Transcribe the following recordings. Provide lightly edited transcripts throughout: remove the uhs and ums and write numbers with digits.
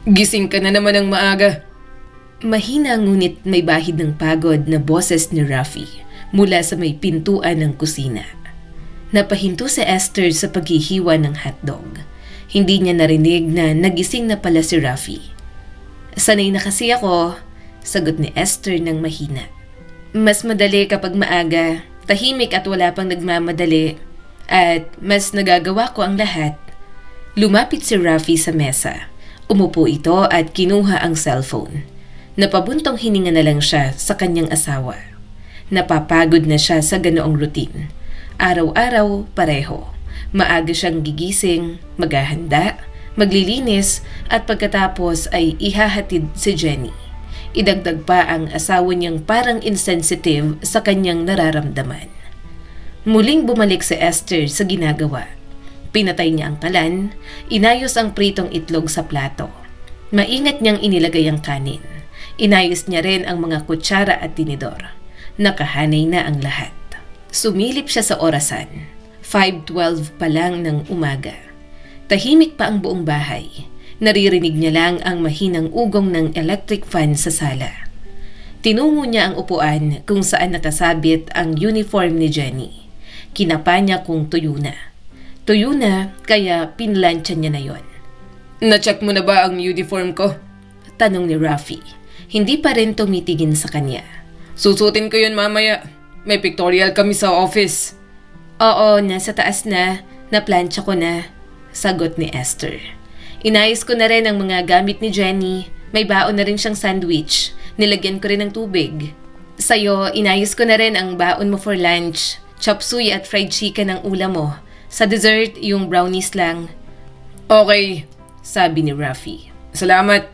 Gising ka na naman ng maaga. Mahina ngunit may bahid ng pagod na boses ni Rafi mula sa may pintuan ng kusina. Napahinto si Esther sa paghihiwa ng hotdog. Hindi niya narinig na nagising na pala si Rafi. Sanay na kasi ako, sagot ni Esther ng mahina. Mas madali kapag maaga, tahimik at wala pang nagmamadali, at mas nagagawa ko ang lahat. Lumapit si Rafi sa mesa. Umupo ito at kinuha ang cellphone. Napabuntong hininga na lang siya sa kanyang asawa. Napapagod na siya sa ganoong routine. Araw-araw pareho. Maaga siyang gigising, maghahanda, maglilinis at pagkatapos ay ihahatid si Jenny. Idagdag pa ang asawa niyang parang insensitive sa kanyang nararamdaman. Muling bumalik si Esther sa ginagawa. Pinatay niya ang kalan, inayos ang pritong itlog sa plato. Maingat niyang inilagay ang kanin. Inayos niya rin ang mga kutsara at tinidor. Nakahanay na ang lahat. Sumilip siya sa orasan. 5:12 pa lang ng umaga. Tahimik pa ang buong bahay. Naririnig niya lang ang mahinang ugong ng electric fan sa sala. Tinungo niya ang upuan kung saan nakasabit ang uniform ni Jenny. Kinapa niya kung tuyo na. Tuyo na kaya pinlansya niya na yon. Na-check mo na ba ang uniform ko? Tanong ni Rafi. Hindi pa rin tumitingin sa kanya. Susutin ko yun mamaya. May pictorial kami sa office. Oo, nasa taas na. Naplansya ko na. Sagot ni Esther. Inayos ko na rin ang mga gamit ni Jenny. May baon na rin siyang sandwich. Nilagyan ko rin ng tubig. Sa'yo, inayos ko na rin ang baon mo for lunch. Chop suey at fried chicken ang ulam mo. Sa dessert, yung brownies lang. Okay, sabi ni Rafi. salamat.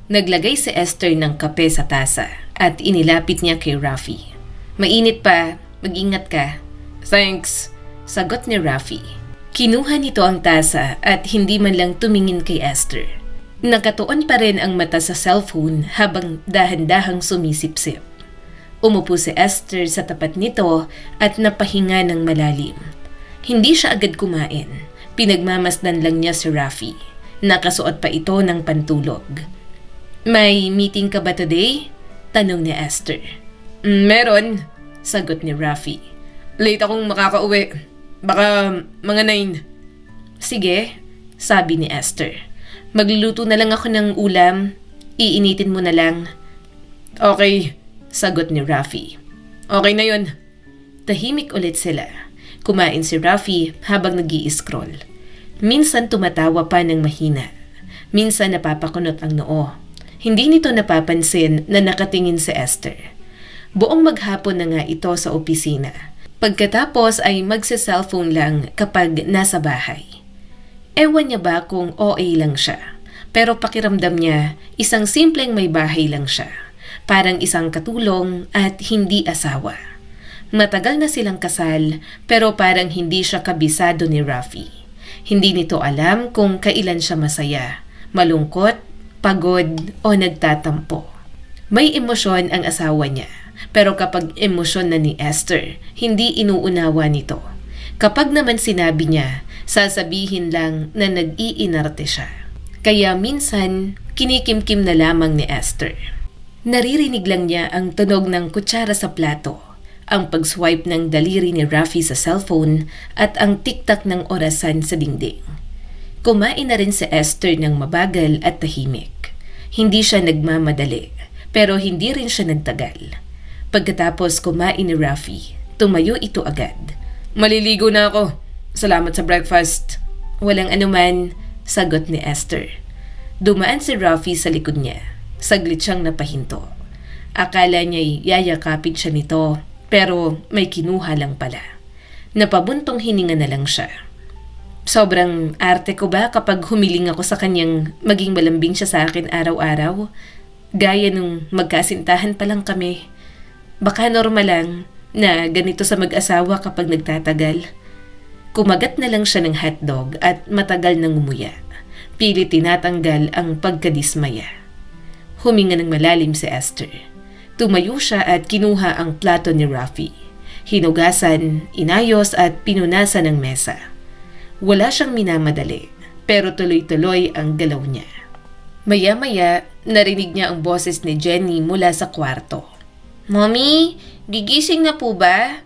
Naglagay si Esther ng kape sa tasa at inilapit niya kay Rafi. Mainit pa, mag-ingat ka. Thanks. Sagot ni Rafi. Kinuha nito ang tasa at hindi man lang tumingin kay Esther. Nakatuon pa rin ang mata sa cellphone habang dahan-dahang sumisipsip. Umupo si Esther sa tapat nito at napahinga ng malalim. Hindi siya agad kumain. Pinagmamasdan lang niya si Rafi. Nakasuot pa ito ng pantulog. May meeting ka ba today? Tanong ni Esther. Meron. Sagot ni Rafi. Late akong makakauwi. Baka mga 9. Sige, sabi ni Esther. Magluluto na lang ako ng ulam. Iinitin mo na lang. Okay, sagot ni Rafi. okay na yun. Tahimik ulit sila. Kumain si Rafi habang nag-i-scroll. Minsan tumatawa pa ng mahina. Minsan napapakunot ang noo. Hindi nito napapansin na nakatingin si Esther. Buong maghapon na nga ito sa opisina. Pagkatapos ay magsa-cellphone lang kapag nasa bahay. Ewan niya ba kung OA lang siya. Pero pakiramdam niya, isang simpleng may bahay lang siya. Parang isang katulong at hindi asawa. Matagal na silang kasal pero parang hindi siya kabisado ni Rafi. Hindi nito alam kung kailan siya masaya, malungkot, pagod o nagtatampo. May emosyon ang asawa niya, pero kapag emosyon na ni Esther, hindi inuunawa nito. Kapag naman sinabi niya, sasabihin lang na nag-iinarte siya. Kaya minsan, kinikimkim na lamang ni Esther. Naririnig lang niya ang tunog ng kutsara sa plato, ang pag-swipe ng daliri ni Rafi sa cellphone at ang tiktak ng orasan sa dingding. Kumain na rin si Esther ng mabagal at tahimik. Hindi siya nagmamadali, pero hindi rin siya nagtagal. Pagkatapos kumain ni Rafi, tumayo ito agad. Maliligo na ako. Salamat sa breakfast. Walang anuman, sagot ni Esther. Dumaan si Rafi sa likod niya. Saglit siyang napahinto. Akala niya'y yayakapin siya nito, pero may kinuha lang pala. Napabuntong hininga na lang siya. Sobrang arte ko ba kapag humiling ako sa kanyang maging malambing siya sa akin araw-araw? Gaya nung magkasintahan pa lang kami. Baka normal lang na ganito sa mag-asawa kapag nagtatagal. Kumagat na lang siya ng hotdog at matagal nang umuya. Pilit tinatanggal ang pagkadismaya. Huminga ng malalim si Esther. Tumayo siya at kinuha ang plato ni Rafi. Hinugasan, inayos at pinunasan ng mesa. Wala siyang minamadali, pero tuloy-tuloy ang galaw niya. Maya-maya, narinig niya ang boses ni Jenny mula sa kwarto. Mommy, gigising na po ba?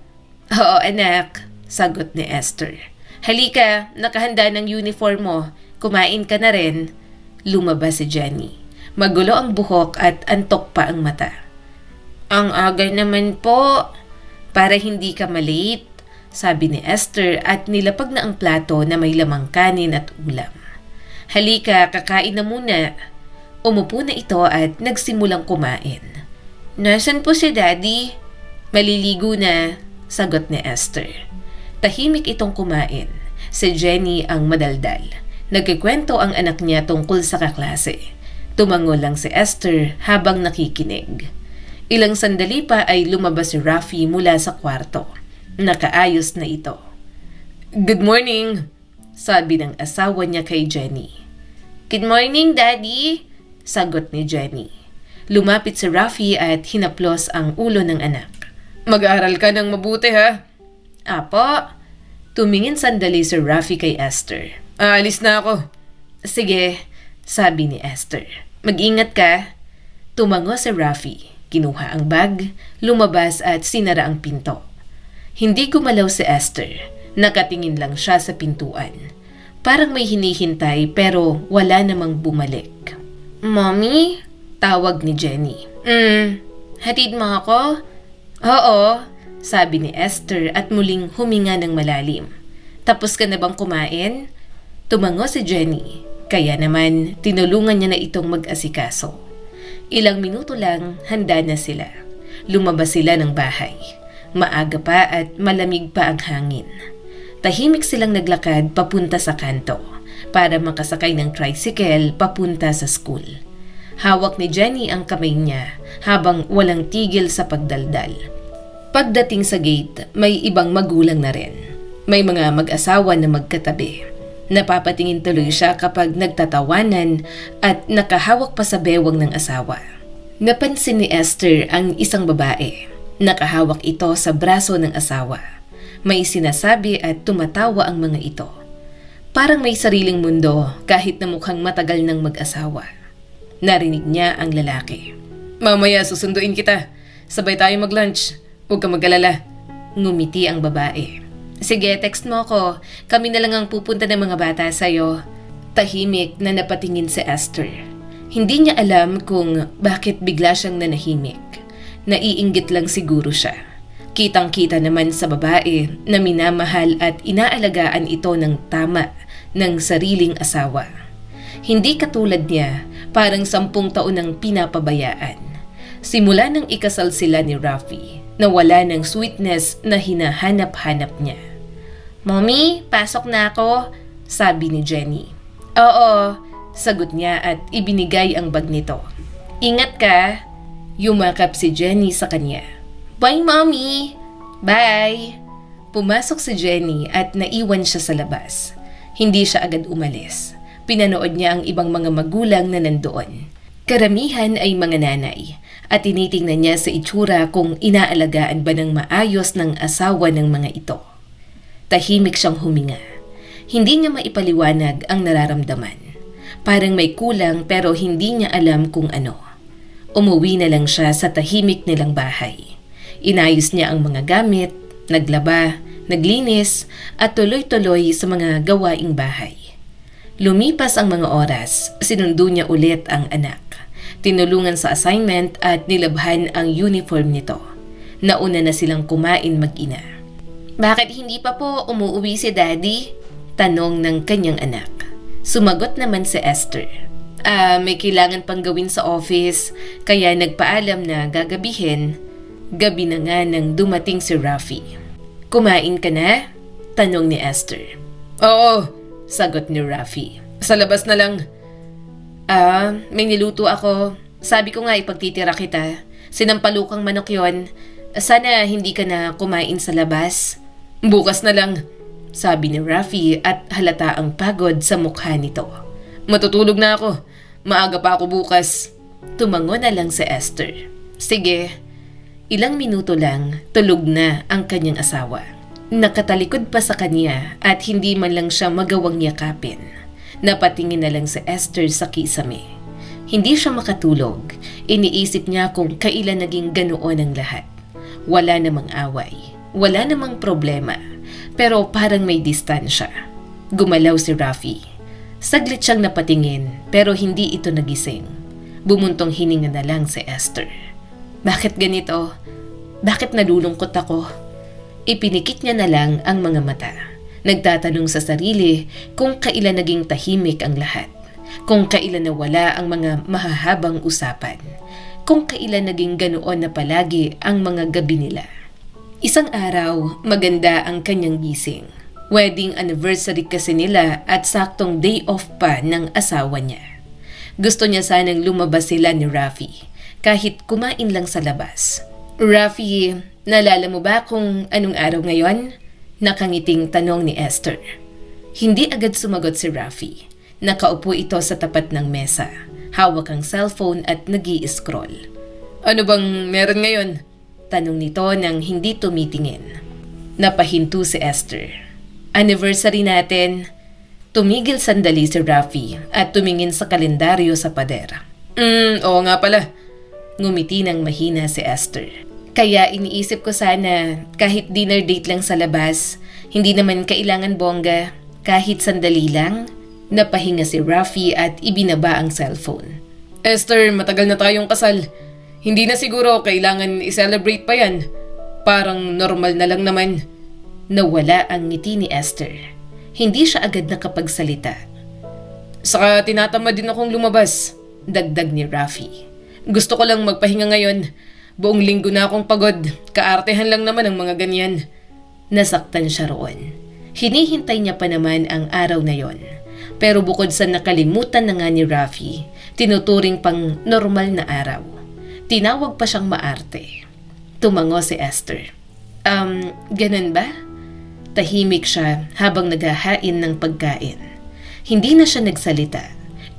Oo anak, sagot ni Esther. Halika, nakahanda ng uniform mo. Kumain ka na rin. Lumabas si Jenny. Magulo ang buhok at antok pa ang mata. Ang aga naman po. Para hindi ka malate, sabi ni Esther at nilapag na ang plato na may lamang kanin at ulam. Halika, kakain na muna. Umupo na ito at nagsimulang kumain. Nasaan po si Daddy? Maliligo na, sagot ni Esther. Tahimik itong kumain. Si Jenny ang madaldal. Nagkikwento ang anak niya tungkol sa kaklase. Tumango lang si Esther habang nakikinig. Ilang sandali pa ay lumabas si Rafi mula sa kwarto. Nakaayos na ito. Good morning, sabi ng asawa niya kay Jenny. Good morning, Daddy, sagot ni Jenny. Lumapit si Rafi at hinaplos ang ulo ng anak. Mag-aaral ka ng mabuti ha? Apo. Tumingin sandali si Rafi kay Esther. Aalis na ako. Sige, sabi ni Esther. Mag-ingat ka. Tumango si Rafi. Kinuha ang bag, lumabas at sinara ang pinto. Hindi gumalaw si Esther. Nakatingin lang siya sa pintuan. Parang may hinihintay pero wala namang bumalik. Mommy? Tawag ni Jenny. Hatid mo ako? Oo, sabi ni Esther at muling huminga ng malalim. Tapos ka na bang kumain? Tumango si Jenny. Kaya naman, tinulungan niya na itong mag-asikaso. Ilang minuto lang, handa na sila. Lumabas sila ng bahay. Maaga pa at malamig pa ang hangin. Tahimik silang naglakad papunta sa kanto para makasakay ng tricycle papunta sa school. Hawak ni Jenny ang kamay niya habang walang tigil sa pagdaldal. Pagdating sa gate, may ibang magulang na rin. May mga mag-asawa na magkatabi. Napapatingin tuloy siya kapag nagtatawanan at nakahawak pa sa bewang ng asawa. Napansin ni Esther ang isang babae. Nakahawak ito sa braso ng asawa. May sinasabi at tumatawa ang mga ito. Parang may sariling mundo kahit na mukhang matagal ng mag-asawa. Narinig niya ang lalaki. Mamaya susunduin kita. Sabay tayo mag-lunch. Huwag ka mag-alala. Ngumiti ang babae. Sige, text mo ko. Kami na lang ang pupunta ng mga bata sa'yo. Tahimik na napatingin si Esther. Hindi niya alam kung bakit bigla siyang nanahimik. Naiinggit lang siguro siya. Kitang-kita naman sa babae na minamahal at inaalagaan ito ng tama ng sariling asawa. Hindi katulad niya, parang 10 taon nang pinapabayaan. Simula nang ikasal sila ni Rafi, nawala ng sweetness na hinahanap-hanap niya. Mommy, pasok na ako, sabi ni Jenny. Oo, sagot niya at ibinigay ang bag nito. Ingat ka. Yumakap si Jenny sa kanya. Bye, Mommy! Bye! Pumasok si Jenny at naiwan siya sa labas. Hindi siya agad umalis. Pinanood niya ang ibang mga magulang na nandoon. Karamihan ay mga nanay at tinitingnan niya sa itsura kung inaalagaan ba ng maayos ng asawa ng mga ito. Tahimik siyang huminga. Hindi niya maipaliwanag ang nararamdaman. Parang may kulang pero hindi niya alam kung ano. Umuwi na lang siya sa tahimik nilang bahay. Inayos niya ang mga gamit, naglaba, naglinis at tuloy-tuloy sa mga gawaing bahay. Lumipas ang mga oras, sinundo niya ulit ang anak. Tinulungan sa assignment at nilabhan ang uniform nito. Nauna na silang kumain mag-ina. Bakit hindi pa po umuwi si Daddy? Tanong ng kanyang anak. Sumagot naman si Esther. May kailangan pang gawin sa office, kaya nagpaalam na gagabihin. Gabi na nga nang dumating si Rafi. Kumain ka na? Tanong ni Esther. Oo, sagot ni Rafi. Sa labas na lang. May niluto ako. Sabi ko nga ipagtitira kita. Sinampalukang manok yon. Sana hindi ka na kumain sa labas. Bukas na lang, sabi ni Rafi at halata ang pagod sa mukha nito. Matutulog na ako. Maaga pa ako bukas. Tumango na lang si Esther. Sige. Ilang minuto lang, tulog na ang kanyang asawa. Nakatalikod pa sa kanya at hindi man lang siya magawang yakapin. Napatingin na lang si Esther sa kisame. Hindi siya makatulog. Iniisip niya kung kailan naging ganoon ang lahat. Wala namang away. Wala namang problema. Pero parang may distansya. Gumalaw si Rafi. Saglit siyang napatingin pero hindi ito nagising. Bumuntong hininga na lang si Esther. Bakit ganito? Bakit nalulungkot ako? Ipinikit niya na lang ang mga mata. Nagtatanong sa sarili kung kailan naging tahimik ang lahat. Kung kailan nawala ang mga mahahabang usapan. Kung kailan naging ganoon na palagi ang mga gabi nila. Isang araw, maganda ang kanyang gising. Wedding anniversary kasi nila at saktong day off pa ng asawa niya. Gusto niya sanang lumabas sila ni Rafi, kahit kumain lang sa labas. Rafi, naalala mo ba kung anong araw ngayon? Nakangiting tanong ni Esther. Hindi agad sumagot si Rafi. Nakaupo ito sa tapat ng mesa. Hawak ang cellphone at nag-i-scroll. Ano bang meron ngayon? Tanong nito nang hindi tumitingin. Napahinto si Esther. Anniversary natin. Tumigil sandali si Rafi at tumingin sa kalendaryo sa pader. Oo nga pala. Ngumiti ng mahina si Esther. Kaya iniisip ko sana kahit dinner date lang sa labas, hindi naman kailangan bongga, kahit sandali lang. Napahinga si Rafi at ibinaba ang cellphone. Esther, matagal na tayong kasal. Hindi na siguro kailangan i-celebrate pa yan. Parang normal na lang naman. Nawala ang ngiti ni Esther. Hindi siya agad nakapagsalita. Saka tinatamad din akong lumabas. Dagdag ni Rafi. Gusto ko lang magpahinga ngayon. Buong linggo na akong pagod. Kaartehan lang naman ang mga ganyan. Nasaktan siya roon. Hinihintay niya pa naman ang araw na yon. Pero bukod sa nakalimutan na nga ni Rafi, tinuturing pang normal na araw. Tinawag pa siyang maarte. Tumango si Esther. Ganun ba? Tahimik siya habang naghahain ng pagkain. Hindi na siya nagsalita.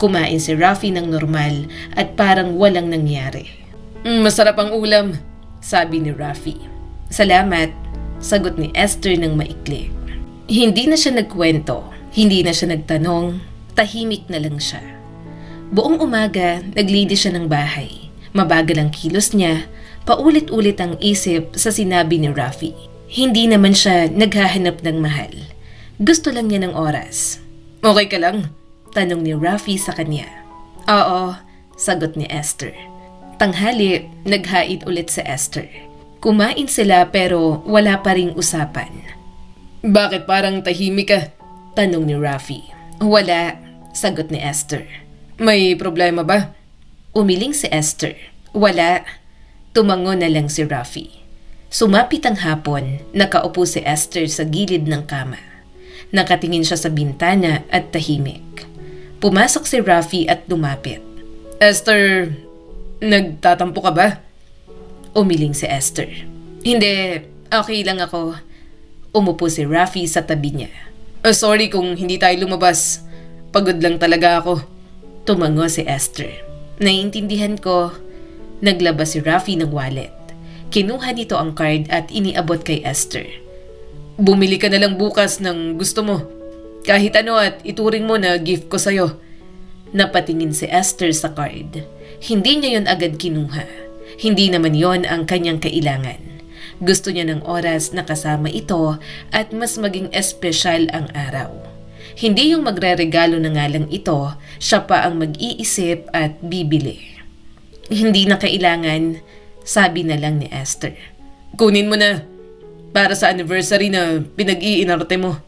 Kumain si Rafi ng normal at parang walang nangyari. Masarap ang ulam, sabi ni Rafi. Salamat, sagot ni Esther ng maikli. Hindi na siya nagkwento, hindi na siya nagtanong, tahimik na lang siya. Buong umaga, naglinis siya ng bahay. Mabagal ang kilos niya, paulit-ulit ang isip sa sinabi ni Rafi. Hindi naman siya naghahanap ng mahal. Gusto lang niya ng oras. Okay ka lang? Tanong ni Rafi sa kanya. Oo, sagot ni Esther. Tanghali, naghain ulit si Esther. Kumain sila pero wala pa ring usapan. Bakit parang tahimik ka? Tanong ni Rafi. Wala, sagot ni Esther. May problema ba? Umiling si Esther. Wala. Tumango na lang si Rafi. Sumapit ang hapon, nakaupo si Esther sa gilid ng kama. Nakatingin siya sa bintana at tahimik. Pumasok si Rafi at lumapit. Esther, nagtatampo ka ba? Umiling si Esther. Hindi, okay lang ako. Umupo si Rafi sa tabi niya. Sorry kung hindi tayo lumabas. Pagod lang talaga ako. Tumango si Esther. Naiintindihan ko. Naglabas si Rafi ng wallet. Kinuha nito ang card at iniabot kay Esther. Bumili ka na lang bukas ng gusto mo. Kahit ano at ituring mo na gift ko sa'yo. Napatingin si Esther sa card. Hindi niya yon agad kinuha. Hindi naman yon ang kanyang kailangan. Gusto niya ng oras na kasama ito at mas maging espesyal ang araw. Hindi yung magre-regalo na nga lang ito, siya pa ang mag-iisip at bibili. Hindi na kailangan, sabi na lang ni Esther. Kunin mo na. Para sa anniversary na pinag-iinarte mo.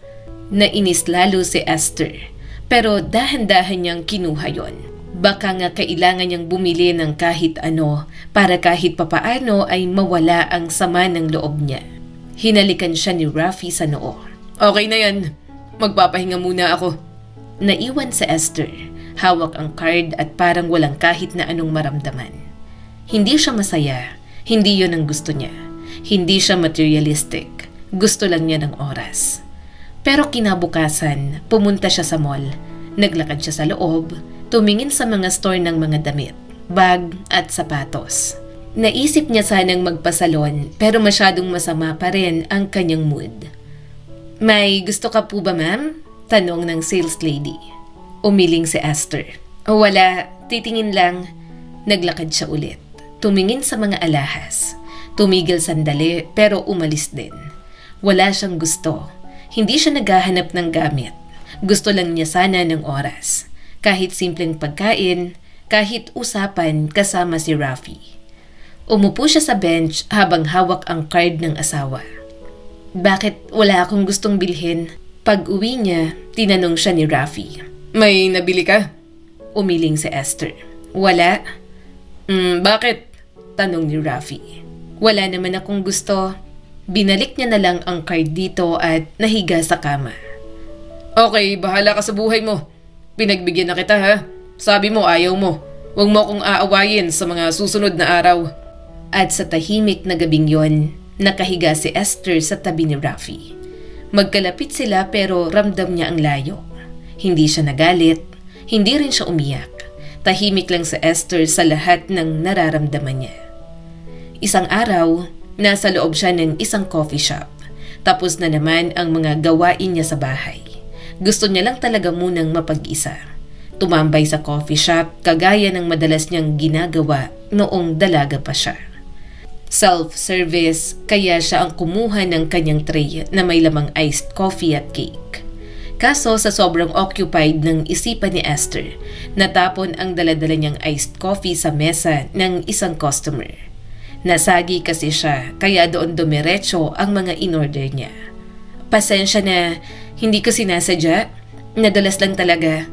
Nainis lalo si Esther, pero dahan-dahan niyang kinuha yon. Baka nga kailangan niyang bumili ng kahit ano para kahit papaano ay mawala ang sama ng loob niya. Hinalikan siya ni Rafi sa noo. Okay na yan. Magpapahinga muna ako. Naiwan si Esther. Hawak ang card at parang walang kahit na anong maramdaman. Hindi siya masaya. Hindi yon ang gusto niya. Hindi siya materialistic. Gusto lang niya ng oras. Pero kinabukasan, pumunta siya sa mall. Naglakad siya sa loob. Tumingin sa mga store ng mga damit, bag at sapatos. Naisip niya sanang magpasalon pero masyadong masama pa rin ang kanyang mood. May gusto ka po ba, ma'am? Tanong ng sales lady. Umiling si Esther. Wala, titingin lang, naglakad siya ulit. Tumingin sa mga alahas. Tumigil sandali pero umalis din. Wala siyang gusto. Hindi siya naghahanap ng gamit. Gusto lang niya sana ng oras. Kahit simpleng pagkain, kahit usapan kasama si Rafi. Umupo siya sa bench habang hawak ang card ng asawa. Bakit wala akong gustong bilhin? Pag-uwi niya, tinanong siya ni Rafi. May nabili ka? Umiling si Esther. Wala. Bakit? Tanong ni Rafi. Wala naman akong gusto. Binalik niya na lang ang card dito at nahiga sa kama. Okay, bahala ka sa buhay mo. Pinagbigyan na kita ha. Sabi mo ayaw mo. Huwag mo akong aawayin sa mga susunod na araw. At sa tahimik na gabing yon, nakahiga si Esther sa tabi ni Rafi. Magkalapit sila pero ramdam niya ang layo. Hindi siya nagalit, hindi rin siya umiyak. Tahimik lang si Esther sa lahat ng nararamdaman niya. Isang araw, nasa loob siya ng isang coffee shop. Tapos na naman ang mga gawain niya sa bahay. Gusto niya lang talaga munang mapag-isa. Tumambay sa coffee shop kagaya ng madalas niyang ginagawa noong dalaga pa siya. Self-service, kaya siya ang kumuha ng kanyang tray na may lamang iced coffee at cake. Kaso sa sobrang occupied ng isipan ni Esther, natapon ang daladala niyang iced coffee sa mesa ng isang customer. Nasagi kasi siya kaya doon dumiretso ang mga in-order niya. Pasensya na, hindi ko sinasadya. Nadalas lang talaga.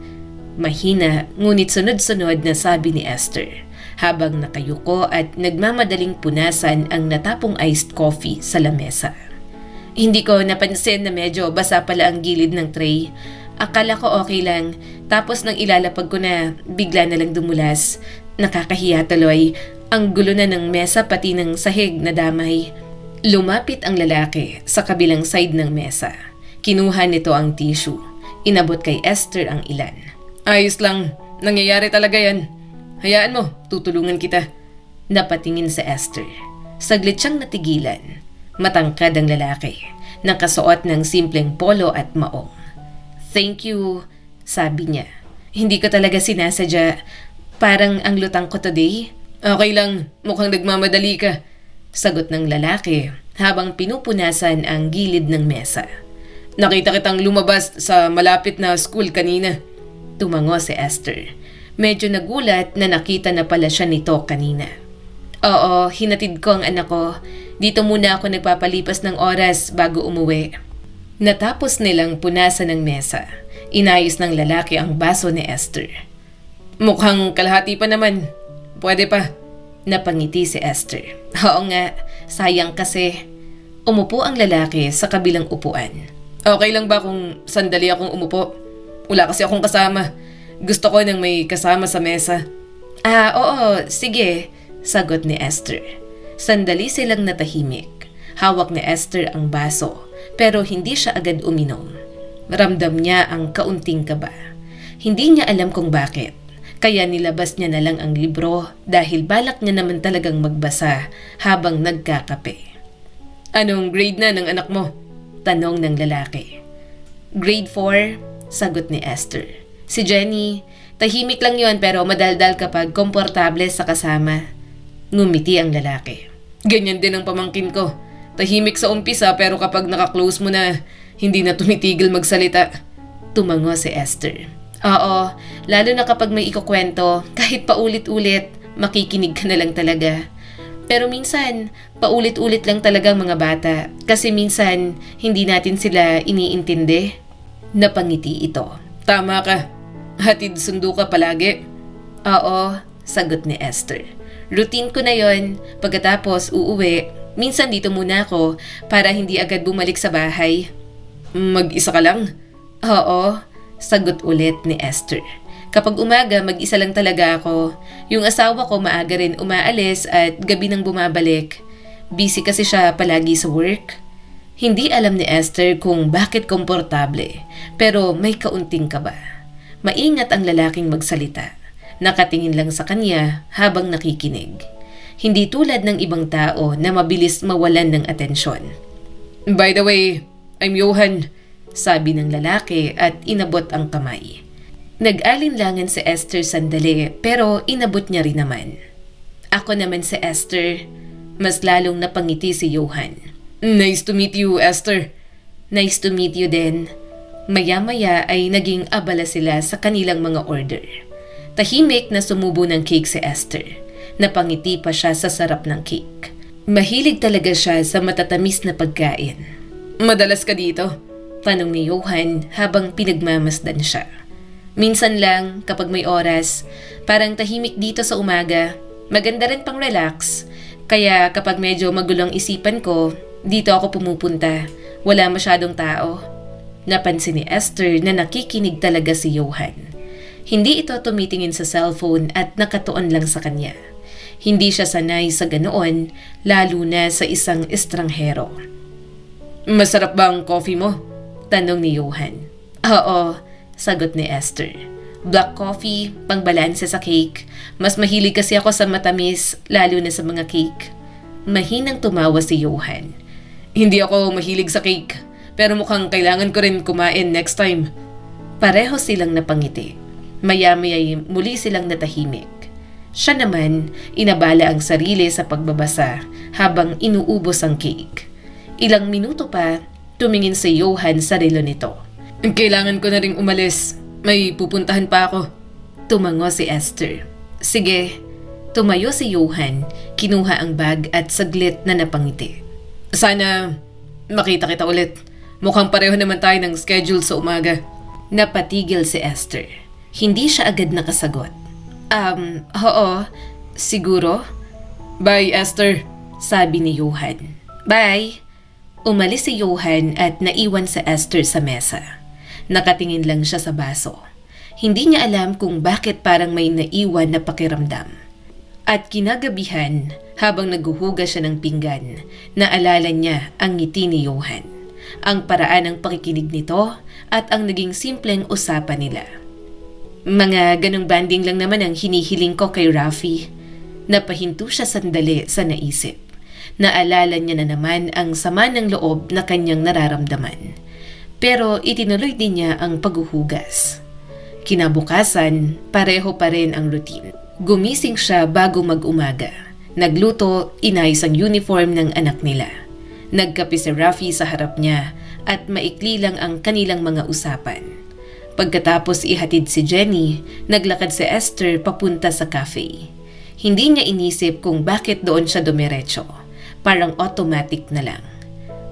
Mahina ngunit sunod-sunod na sabi ni Esther habang nakayuko at nagmamadaling punasan ang natapong iced coffee sa lamesa. Hindi ko napansin na medyo basa pala ang gilid ng tray. Akala ko okay lang, tapos nang ilalapag ko na bigla na lang dumulas. Nakakahiya tuloy. Ang gulo na ng mesa pati ng sahig na damay. Lumapit ang lalaki sa kabilang side ng mesa. Kinuha nito ang tissue. Inabot kay Esther ang ilan. Ayos lang. Nangyayari talaga yan. Hayaan mo, tutulungan kita. Napatingin sa Esther. Saglit siyang natigilan. Matangkad ang lalaki. Nakasuot ng simpleng polo at maong. Thank you, sabi niya. Hindi ko talaga sinasadya. Parang ang lutang ko today. Okay lang, mukhang nagmamadali ka. Sagot ng lalaki habang pinupunasan ang gilid ng mesa. Nakita kitang lumabas sa malapit na school kanina. Tumango si Esther. Medyo nagulat na nakita na pala siya nito kanina. Oo, hinatid ko ang anak ko. Dito muna ako nagpapalipas ng oras bago umuwi. Natapos nilang punasan ng mesa. Inayos ng lalaki ang baso ni Esther. Mukhang kalahati pa naman. Pwede pa. Napangiti si Esther. Oo nga, sayang kasi. Umupo ang lalaki sa kabilang upuan. Okay lang ba kung sandali akong umupo? Wala kasi akong kasama. Gusto ko nang may kasama sa mesa. Oo, sige, sagot ni Esther. Sandali silang natahimik. Hawak ni Esther ang baso, pero hindi siya agad uminom. Ramdam niya ang kaunting kaba. Hindi niya alam kung bakit. Kaya nilabas niya na lang ang libro dahil balak niya naman talagang magbasa habang nagkakape. Anong grade na ng anak mo? Tanong ng lalaki. Grade 4, sagot ni Esther. Si Jenny, tahimik lang yon pero madaldal kapag komportable sa kasama. Ngumiti ang lalaki. Ganyan din ang pamangkin ko. Tahimik sa umpisa pero kapag nakaklose mo na, hindi na tumitigil magsalita. Tumango si Esther. Oo, lalo na kapag may ikukwento, kahit paulit-ulit, makikinig ka na lang talaga. Pero minsan, paulit-ulit lang talaga ang mga bata kasi minsan hindi natin sila iniintindi. Napangiti ito. Tama ka. Hatid sundo ka palagi. Oo, sagot ni Esther. Routine ko na yon. Pagkatapos uuwi, minsan dito muna ako para hindi agad bumalik sa bahay. Mag-isa ka lang? Oo, sagot ulit ni Esther. Kapag umaga, mag-isa lang talaga ako. Yung asawa ko maaga rin umaalis at gabi nang bumabalik. Busy kasi siya palagi sa work. Hindi alam ni Esther kung bakit komportable, pero may kaunting kaba. Maingat ang lalaking magsalita. Nakatingin lang sa kanya habang nakikinig. Hindi tulad ng ibang tao na mabilis mawalan ng atensyon. By the way, I'm Johan. Sabi ng lalaki at inabot ang kamay. Nag-alinlangan si Esther sandali pero inabot niya rin naman. Ako naman si Esther. Mas lalong napangiti si Johan. Nice to meet you, Esther. Nice to meet you din. Maya-maya ay naging abala sila sa kanilang mga order. Tahimik na sumubo ng cake si Esther. Napangiti pa siya sa sarap ng cake. Mahilig talaga siya sa matatamis na pagkain. Madalas ka dito? Tanong ni Johan habang pinagmamasdan siya. Minsan lang kapag may oras, parang tahimik dito sa umaga. Maganda rin pang relax. Kaya kapag medyo magulong isipan ko, dito ako pumupunta. Wala masyadong tao. Napansin ni Esther na nakikinig talaga si Johan. Hindi ito tumitingin sa cellphone at nakatuon lang sa kanya. Hindi siya sanay sa ganoon, lalo na sa isang estranghero. Masarap ba ang coffee mo? Tanong ni Johan. Oo, sagot ni Esther. Black coffee, pangbalanse sa cake. Mas mahilig kasi ako sa matamis, lalo na sa mga cake. Mahinang tumawa si Johan. Hindi ako mahilig sa cake, pero mukhang kailangan ko rin kumain next time. Pareho silang napangiti. Maya-maya muli silang natahimik. Siya naman, inabala ang sarili sa pagbabasa habang inuubos ang cake. Ilang minuto pa, tumingin si Johan sa relo nito. Kailangan ko na ring umalis. May pupuntahan pa ako. Tumango si Esther. Sige. Tumayo si Johan, kinuha ang bag at saglit na napangiti. Sana makita kita ulit. Mukhang pareho naman tayo ng schedule sa umaga. Napatigil si Esther. Hindi siya agad nakasagot. Oo, siguro. Bye, Esther. Sabi ni Johan. Bye. Umalis si Johan at naiwan sa Esther sa mesa. Nakatingin lang siya sa baso. Hindi niya alam kung bakit parang may naiwan na pakiramdam. At kinagabihan, habang naghuhugas siya ng pinggan, naalala niya ang ngiti ni Johan, ang paraan ng pakikinig nito at ang naging simpleng usapan nila. Mga ganong banding lang naman ang hinihiling ko kay Rafi. Napahinto siya sandali sa naisip. Naalala niya na naman ang sama ng loob na kanyang nararamdaman. Pero itinuloy din niya ang paghuhugas. Kinabukasan, pareho pa rin ang routine. Gumising siya bago mag-umaga. Nagluto, inayos ang uniform ng anak nila. Nagkape si Rafi sa harap niya at maikli lang ang kanilang mga usapan. Pagkatapos ihatid si Jenny, naglakad si Esther papunta sa cafe. Hindi niya inisip kung bakit doon siya dumiretso. Parang automatic na lang.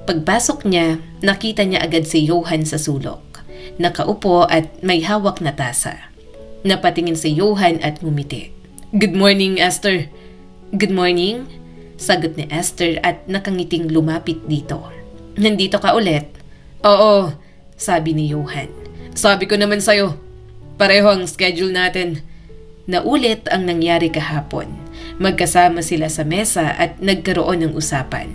Pagpasok niya, nakita niya agad si Johan sa sulok. Nakaupo at may hawak na tasa. Napatingin si Johan at ngumiti. Good morning, Esther. Good morning, sagot ni Esther at nakangiting lumapit dito. Nandito ka ulit? Oo, sabi ni Johan. Sabi ko naman sa'yo, pareho ang schedule natin. Naulit ang nangyari kahapon. Magkasama sila sa mesa at nagkaroon ng usapan.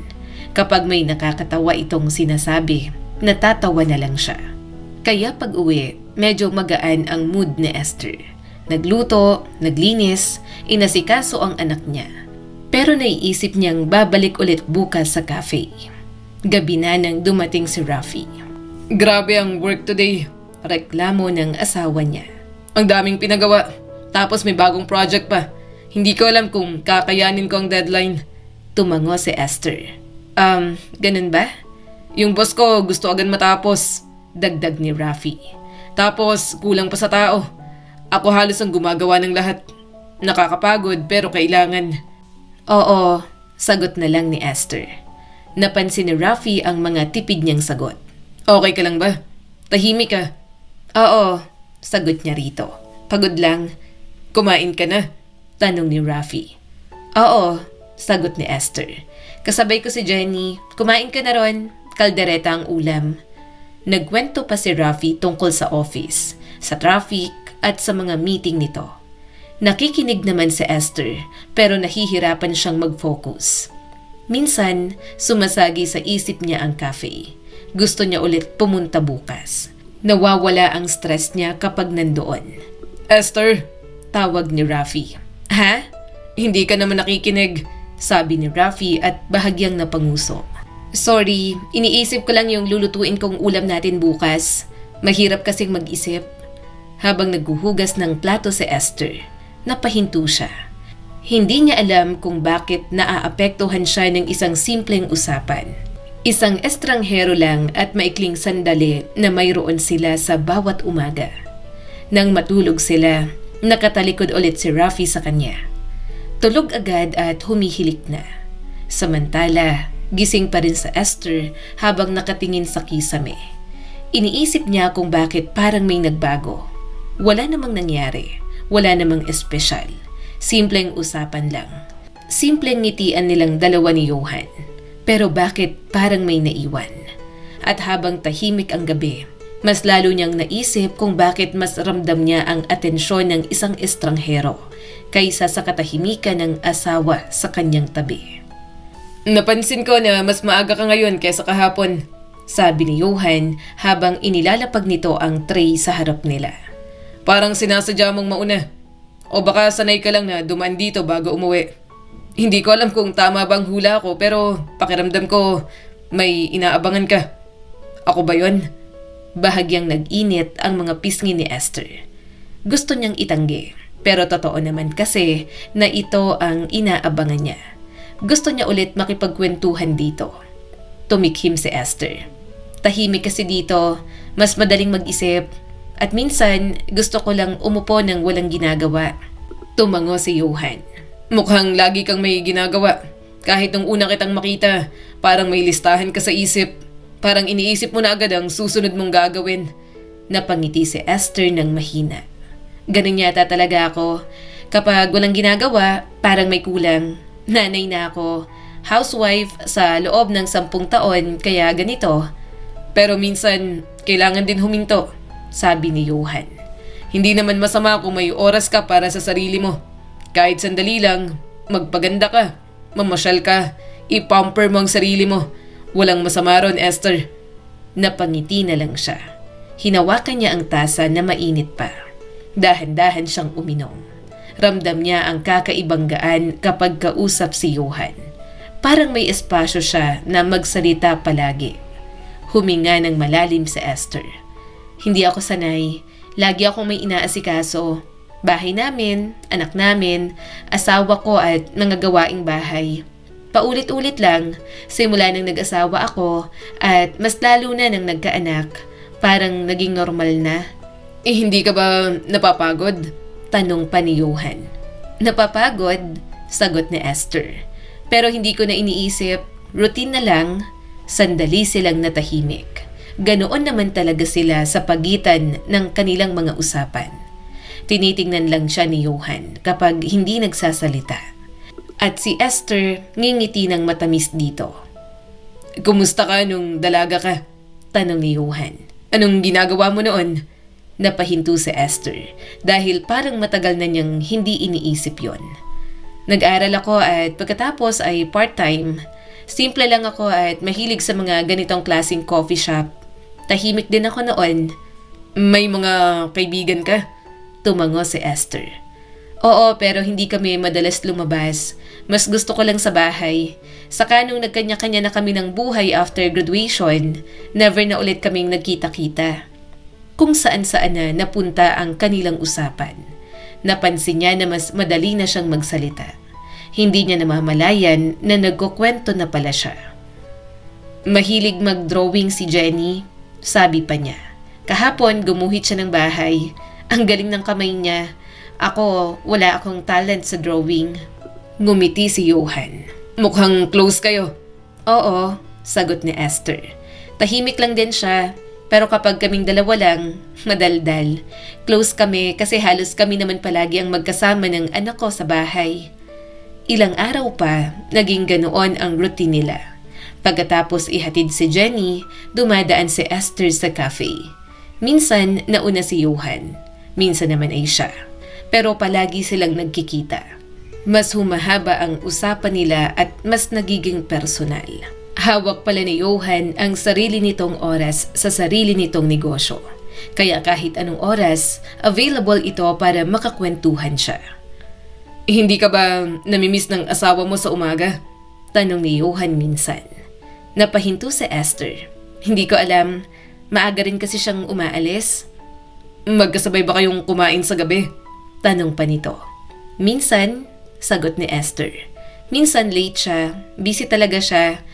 Kapag may nakakatawa itong sinasabi, natatawa na lang siya. Kaya pag-uwi, medyo magaan ang mood ni Esther. Nagluto, naglinis, inasikaso ang anak niya. Pero naiisip niyang babalik ulit bukas sa cafe. Gabi na nang dumating si Rafi. Grabe ang work today. Reklamo ng asawa niya. Ang daming pinagawa. Tapos may bagong project pa. Hindi ko alam kung kakayanin ko ang deadline. Tumango si Esther. Ganun ba? Yung boss ko gusto agad matapos. Dagdag ni Rafi. Tapos kulang pa sa tao. Ako halos ang gumagawa ng lahat. Nakakapagod pero kailangan. Oo, sagot na lang ni Esther. Napansin ni Rafi ang mga tipid niyang sagot. Okay ka lang ba? Tahimik ka. Oo, sagot niya rito. Pagod lang. Kumain ka na? Tanong ni Rafi. Oo, sagot ni Esther. Kasabay ko si Jenny. Kumain ka na ron. Kaldereta ang ulam. Nagkwento pa si Rafi tungkol sa office, sa traffic at sa mga meeting nito. Nakikinig naman si Esther pero nahihirapan siyang mag-focus. Minsan, sumasagi sa isip niya ang cafe. Gusto niya ulit pumunta bukas. Nawawala ang stress niya kapag nandoon. Esther, tawag ni Rafi. Ha? Hindi ka naman nakikinig. Sabi ni Rafi at bahagyang napanguso. Sorry, iniisip ko lang yung lulutuin kong ulam natin bukas. Mahirap kasing mag-isip. Habang naghuhugas ng plato si Esther, napahinto siya. Hindi niya alam kung bakit naaapektuhan siya ng isang simpleng usapan. Isang estranghero lang at maikling sandali na mayroon sila sa bawat umaga. Nang matulog sila, nakatalikod ulit si Rafi sa kanya. Tulog agad at humihilik na. Samantala, gising pa rin sa Esther habang nakatingin sa kisame. Iniisip niya kung bakit parang may nagbago. Wala namang nangyari, wala namang espesyal. Simpleng usapan lang. Simpleng ngitian nilang dalawa ni Johan. Pero bakit parang may naiwan? At habang tahimik ang gabi, mas lalo niyang naisip kung bakit mas ramdam niya ang atensyon ng isang estranghero kaysa sa katahimikan ng asawa sa kanyang tabi. Napansin ko na mas maaga ka ngayon kaysa kahapon, sabi ni Johan habang inilalapag nito ang tray sa harap nila. Parang sinasadya mong mauna. O baka sanay ka lang na dumaan dito bago umuwi. Hindi ko alam kung tama bang hula ko pero pakiramdam ko may inaabangan ka. Ako ba yun? Bahagyang nag-init ang mga pisngi ni Esther. Gusto niyang itanggi pero totoo naman kasi na ito ang inaabangan niya. Gusto niya ulit makipagkwentuhan dito. Tumikhim si Esther. Tahimik kasi dito, mas madaling mag-isip. At minsan, gusto ko lang umupo ng walang ginagawa. Tumango si Johan. Mukhang lagi kang may ginagawa. Kahit nung una kitang makita, parang may listahan ka sa isip. Parang iniisip mo na agad ang susunod mong gagawin. Napangiti si Esther ng mahina. Ganun yata talaga ako. Kapag walang ginagawa, parang may kulang. Nanay na ako. Housewife sa loob ng 10 taon, kaya ganito. Pero minsan, kailangan din huminto. Sabi ni Johan. Hindi naman masama kung may oras ka para sa sarili mo. Kahit sandali lang, magpaganda ka, mamasyal ka, ipamper mo ang sarili mo. Walang masama ron, Esther. Napangiti na lang siya. Hinawakan niya ang tasa na mainit pa. Dahan-dahan siyang uminom. Ramdam niya ang kakaibang gaan kapag kausap si Johan. Parang may espasyo siya na magsalita palagi. Huminga ng malalim si Esther. Hindi ako sanay. Lagi akong may inaasikaso. Bahay namin, anak namin, asawa ko at mga gawaing bahay. Paulit-ulit lang, simula nang nag-asawa ako at mas lalo na nang nagkaanak, parang naging normal na. Hindi ka ba napapagod? Tanong pa ni Johan. Napapagod? Sagot ni Esther. Pero hindi ko na iniisip, routine na lang, sandali silang natahimik. Ganoon naman talaga sila sa pagitan ng kanilang mga usapan. Tinitingnan lang siya ni Johan kapag hindi nagsasalita. At si Esther ngingiti ng matamis dito. Kumusta ka nung dalaga ka? Tanong ni Johan. Anong ginagawa mo noon? Napahinto si Esther dahil parang matagal na niyang hindi iniisip yon. Nag-aral ako at pagkatapos ay part-time. Simple lang ako at mahilig sa mga ganitong klaseng coffee shop. Tahimik din ako noon. May mga kaibigan ka? Tumango si Esther. Oo, pero hindi kami madalas lumabas. Mas gusto ko lang sa bahay. Saka nung nagkanya-kanya na kami ng buhay after graduation, never na ulit kaming nagkita-kita. Kung saan-saan na napunta ang kanilang usapan. Napansin niya na mas madali na siyang magsalita. Hindi niya namamalayan na nagkukwento na pala siya. Mahilig mag-drawing si Jenny. Sabi pa niya. Kahapon gumuhit siya ng bahay. Ang galing ng kamay niya. Ako, wala akong talent sa drawing. Ngumiti si Johan. Mukhang close kayo. Oo, sagot ni Esther. Tahimik lang din siya. Pero kapag kaming dalawa lang, madaldal. Close kami kasi halos kami naman palagi ang magkasama ng anak ko sa bahay. Ilang araw pa, naging ganoon ang routine nila. Pagkatapos ihatid si Jenny, dumadaan si Esther sa cafe. Minsan, nauna si Johan. Minsan naman ay siya. Pero palagi silang nagkikita. Mas humahaba ang usapan nila at mas nagiging personal. Hawak pala ni Johan ang sarili nitong oras sa sarili nitong negosyo. Kaya kahit anong oras, available ito para makakwentuhan siya. Hindi ka ba namimiss ng asawa mo sa umaga? Tanong ni Johan minsan. Napahinto si Esther. Hindi ko alam, maaga rin kasi siyang umaalis. Magkasabay ba kayong kumain sa gabi? Tanong pa nito. Minsan, sagot ni Esther. Minsan late siya, busy talaga siya.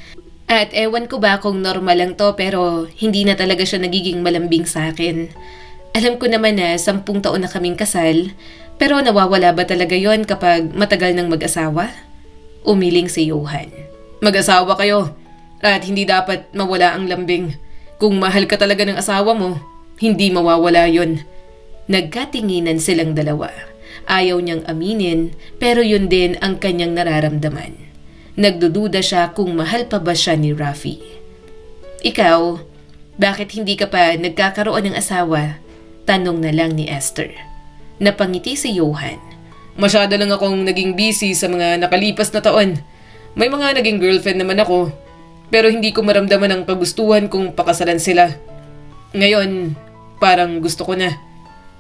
At ewan ko ba kung normal lang to pero hindi na talaga siya nagiging malambing sa akin. Alam ko naman na 10 taon na kaming kasal, pero nawawala ba talaga yon kapag matagal nang mag-asawa? Umiling si Johan. Mag-asawa kayo at hindi dapat mawala ang lambing. Kung mahal ka talaga ng asawa mo, hindi mawawala yon. Nagkatinginan silang dalawa. Ayaw niyang aminin pero yun din ang kanyang nararamdaman. Nagdududa siya kung mahal pa ba siya ni Rafi. Ikaw, bakit hindi ka pa nagkakaroon ng asawa? Tanong na lang ni Esther. Napangiti si Johan. Masyado lang akong naging busy sa mga nakalipas na taon. May mga naging girlfriend naman ako, pero hindi ko maramdaman ang kagustuhan kung pakasalan sila. Ngayon, parang gusto ko na.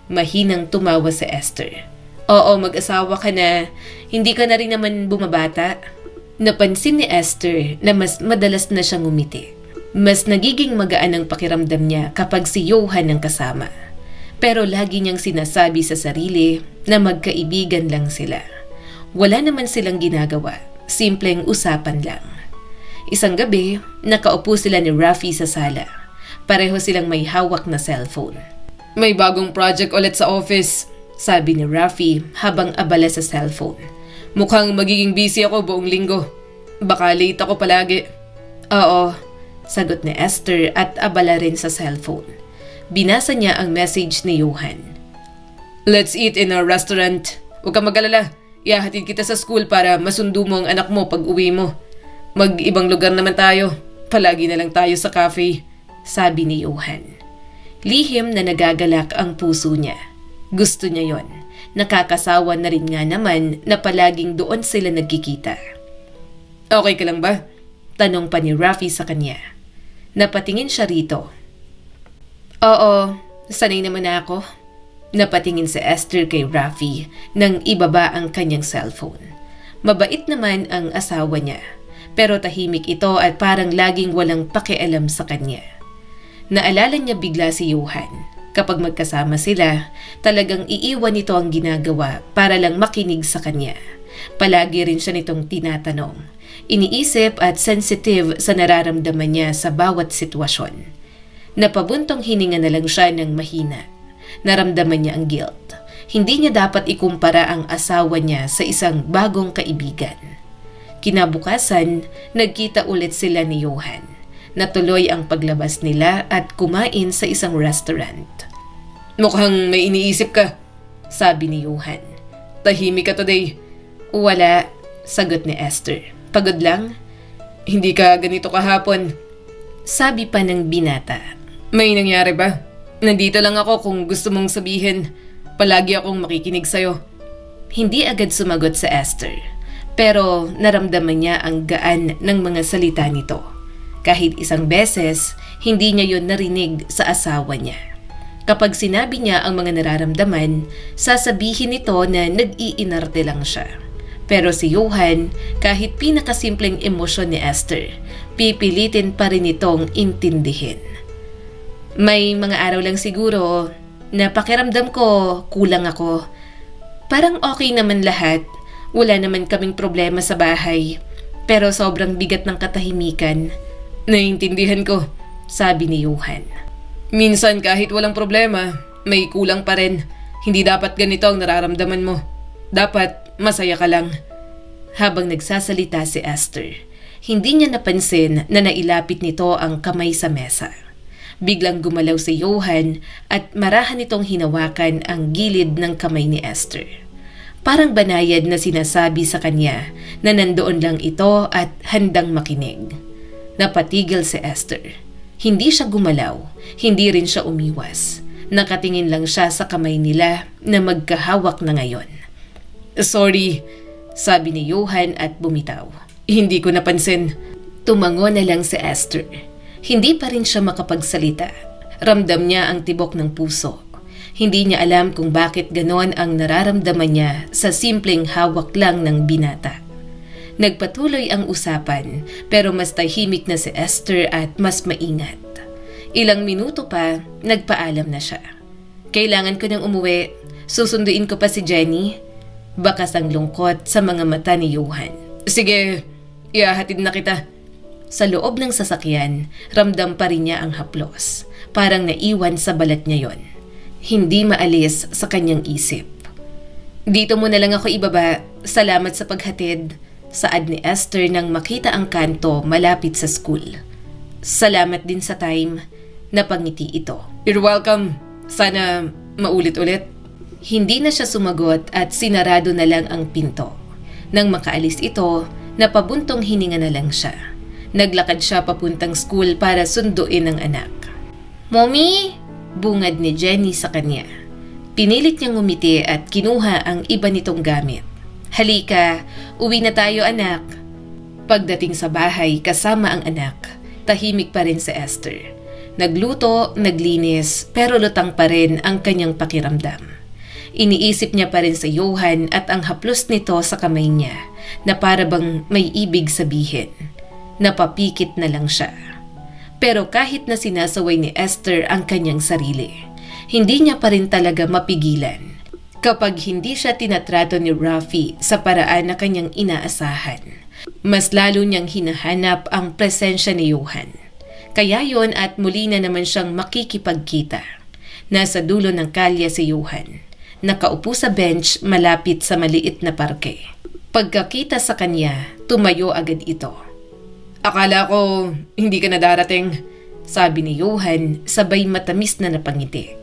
Mahinang tumawa si Esther. Oo, mag-asawa ka na. Hindi ka na rin naman bumabata. Napansin ni Esther na mas madalas na siyang ngumiti. Mas nagiging magaan ang pakiramdam niya kapag si Johan ang kasama. Pero lagi niyang sinasabi sa sarili na magkaibigan lang sila. Wala naman silang ginagawa. Simpleng usapan lang. Isang gabi, nakaupo sila ni Rafi sa sala. Pareho silang may hawak na cellphone. May bagong project ulit sa office, sabi ni Rafi habang abala sa cellphone. Mukhang magiging busy ako buong linggo. Baka late ako palagi. Oo, sagot ni Esther at abala rin sa cellphone. Binasa niya ang message ni Johan. Let's eat in a restaurant. Huwag kang mag-alala. Ihahatid kita sa school para masundo mo ang anak mo pag uwi mo. Mag-ibang lugar naman tayo. Palagi na lang tayo sa cafe, sabi ni Johan. Lihim na nagagalak ang puso niya. Gusto niya yon. Nakakasawa na rin nga naman na palaging doon sila nagkikita. Okay ka lang ba? Tanong pa ni Rafi sa kanya. Napatingin siya rito. Oo, sanay naman ako. Napatingin si Esther kay Rafi nang ibaba ang kanyang cellphone. Mabait naman ang asawa niya, pero tahimik ito at parang laging walang pakialam sa kanya. Naalala niya bigla si Johan. Kapag magkasama sila, talagang iiwan nito ang ginagawa para lang makinig sa kanya. Palagi rin siya nitong tinatanong. Iniisip at sensitive sa nararamdaman niya sa bawat sitwasyon. Napabuntong hininga na lang siya ng mahina. Naramdaman niya ang guilt. Hindi niya dapat ikumpara ang asawa niya sa isang bagong kaibigan. Kinabukasan, nagkita ulit sila ni Johan. Natuloy ang paglabas nila at kumain sa isang restaurant. Mukhang may iniisip ka, sabi ni Johan. Tahimik ka today. Wala, sagot ni Esther. Pagod lang? Hindi ka ganito kahapon, sabi pa ng binata. May nangyari ba? Nandito lang ako kung gusto mong sabihin. Palagi akong makikinig sa'yo. Hindi agad sumagot sa Esther, pero naramdaman niya ang gaan ng mga salita nito. Kahit isang beses, hindi niya yon narinig sa asawa niya. Kapag sinabi niya ang mga nararamdaman, sasabihin nito na nag-iinarte lang siya. Pero si Johan, kahit pinakasimpleng emosyon ni Esther, pipilitin pa rin itong intindihin. May mga araw lang siguro na pakiramdam ko kulang ako. Parang okay naman lahat, wala naman kaming problema sa bahay, pero sobrang bigat ng katahimikan. Naiintindihan ko, sabi ni Johan. Minsan kahit walang problema, may kulang pa rin. Hindi dapat ganito ang nararamdaman mo. Dapat masaya ka lang. Habang nagsasalita si Esther, hindi niya napansin na nailapit nito ang kamay sa mesa. Biglang gumalaw si Johan at marahan nitong hinawakan ang gilid ng kamay ni Esther. Parang banayad na sinasabi sa kanya na nandoon lang ito at handang makinig. Napatigil si Esther. Hindi siya gumalaw, hindi rin siya umiwas. Nakatingin lang siya sa kamay nila na magkahawak na ngayon. Sorry, sabi ni Johan at bumitaw. Hindi ko napansin. Tumango na lang si Esther. Hindi pa rin siya makapagsalita. Ramdam niya ang tibok ng puso. Hindi niya alam kung bakit ganon ang nararamdaman niya sa simpleng hawak lang ng binata. Nagpatuloy ang usapan pero mas tahimik na si Esther at mas maingat. Ilang minuto pa, nagpaalam na siya. Kailangan ko nang umuwi. Susunduin ko pa si Jenny. Bakas ang lungkot sa mga mata ni Johan. Sige, ihahatid na kita. Sa loob ng sasakyan, ramdam pa rin niya ang haplos. Parang naiwan sa balat niya yon. Hindi maalis sa kanyang isip. Dito mo na lang ako ibaba. Salamat sa paghatid. Saad ni Esther nang makita ang kanto malapit sa school. Salamat din sa time. Napangiti ito. You're welcome. Sana maulit-ulit. Hindi na siya sumagot at sinarado na lang ang pinto. Nang makaalis ito, napabuntong hininga na lang siya. Naglakad siya papuntang school para sunduin ang anak. Mommy! Bungad ni Jenny sa kanya. Pinilit niyang ngumiti at kinuha ang iba nitong gamit. Halika, uwi na tayo anak. Pagdating sa bahay kasama ang anak, tahimik pa rin si Esther. Nagluto, naglinis, pero lutang pa rin ang kanyang pakiramdam. Iniisip niya pa rin si Johan at ang haplos nito sa kamay niya na para bang may ibig sabihin. Napapikit na lang siya. Pero kahit na sinasaway ni Esther ang kanyang sarili, hindi niya pa rin talaga mapigilan. Kapag hindi siya tinatrato ni Rafi sa paraan na kanyang inaasahan, mas lalo niyang hinahanap ang presensya ni Johan. Kaya yon at muli na naman siyang makikipagkita. Nasa dulo ng kalye si Johan. Nakaupo sa bench malapit sa maliit na parke. Pagkakita sa kanya, tumayo agad ito. Akala ko hindi ka na darating, sabi ni Johan sabay matamis na napangiti.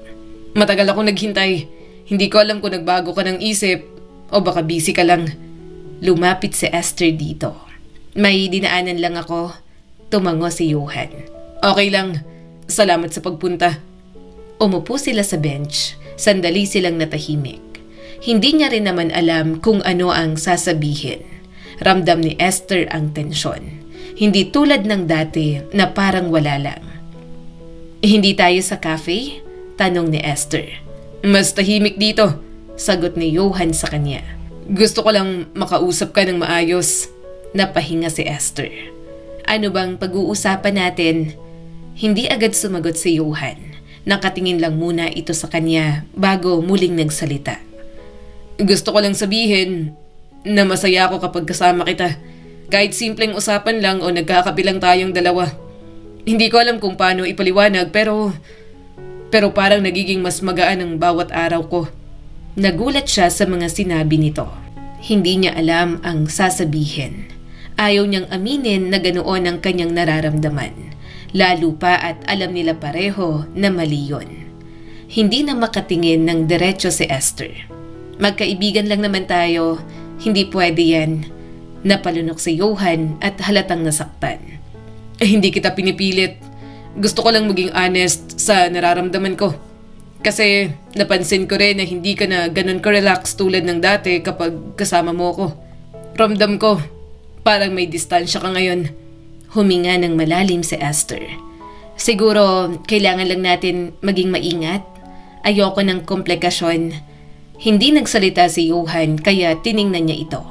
Matagal ako naghintay. Hindi ko alam kung nagbago ka ng isip o baka busy ka lang. Lumapit si Esther dito. May dinaanan lang ako. Tumango si Johan. Okay lang. Salamat sa pagpunta. Umupo sila sa bench. Sandali silang natahimik. Hindi niya rin naman alam kung ano ang sasabihin. Ramdam ni Esther ang tensyon. Hindi tulad ng dati na parang wala lang. Hindi tayo sa cafe? Tanong ni Esther. Mas tahimik dito, sagot ni Johan sa kanya. Gusto ko lang makausap ka ng maayos. Napahinga si Esther. Ano bang pag-uusapan natin? Hindi agad sumagot si Johan. Nakatingin lang muna ito sa kanya bago muling nagsalita. Gusto ko lang sabihin na masaya ako kapag kasama kita. Kahit simpleng usapan lang o nagkakabilang tayong dalawa. Hindi ko alam kung paano ipaliwanag pero parang nagiging mas magaan ang bawat araw ko. Nagulat siya sa mga sinabi nito. Hindi niya alam ang sasabihin. Ayaw niyang aminin na ganoon ang kanyang nararamdaman. Lalo pa at alam nila pareho na mali yun. Hindi na makatingin ng diretso si Esther. Magkaibigan lang naman tayo. Hindi pwede yan. Napalunok si Johan at halatang nasaktan. Hindi kita pinipilit. Gusto ko lang maging honest sa nararamdaman ko. Kasi napansin ko rin na hindi ka na ganun ka-relax tulad ng dati kapag kasama mo ko. Ramdam ko, parang may distansya ka ngayon. Huminga ng malalim si Esther. Siguro kailangan lang natin maging maingat. Ayoko ng komplikasyon. Hindi nagsalita si Johan kaya tiningnan niya ito.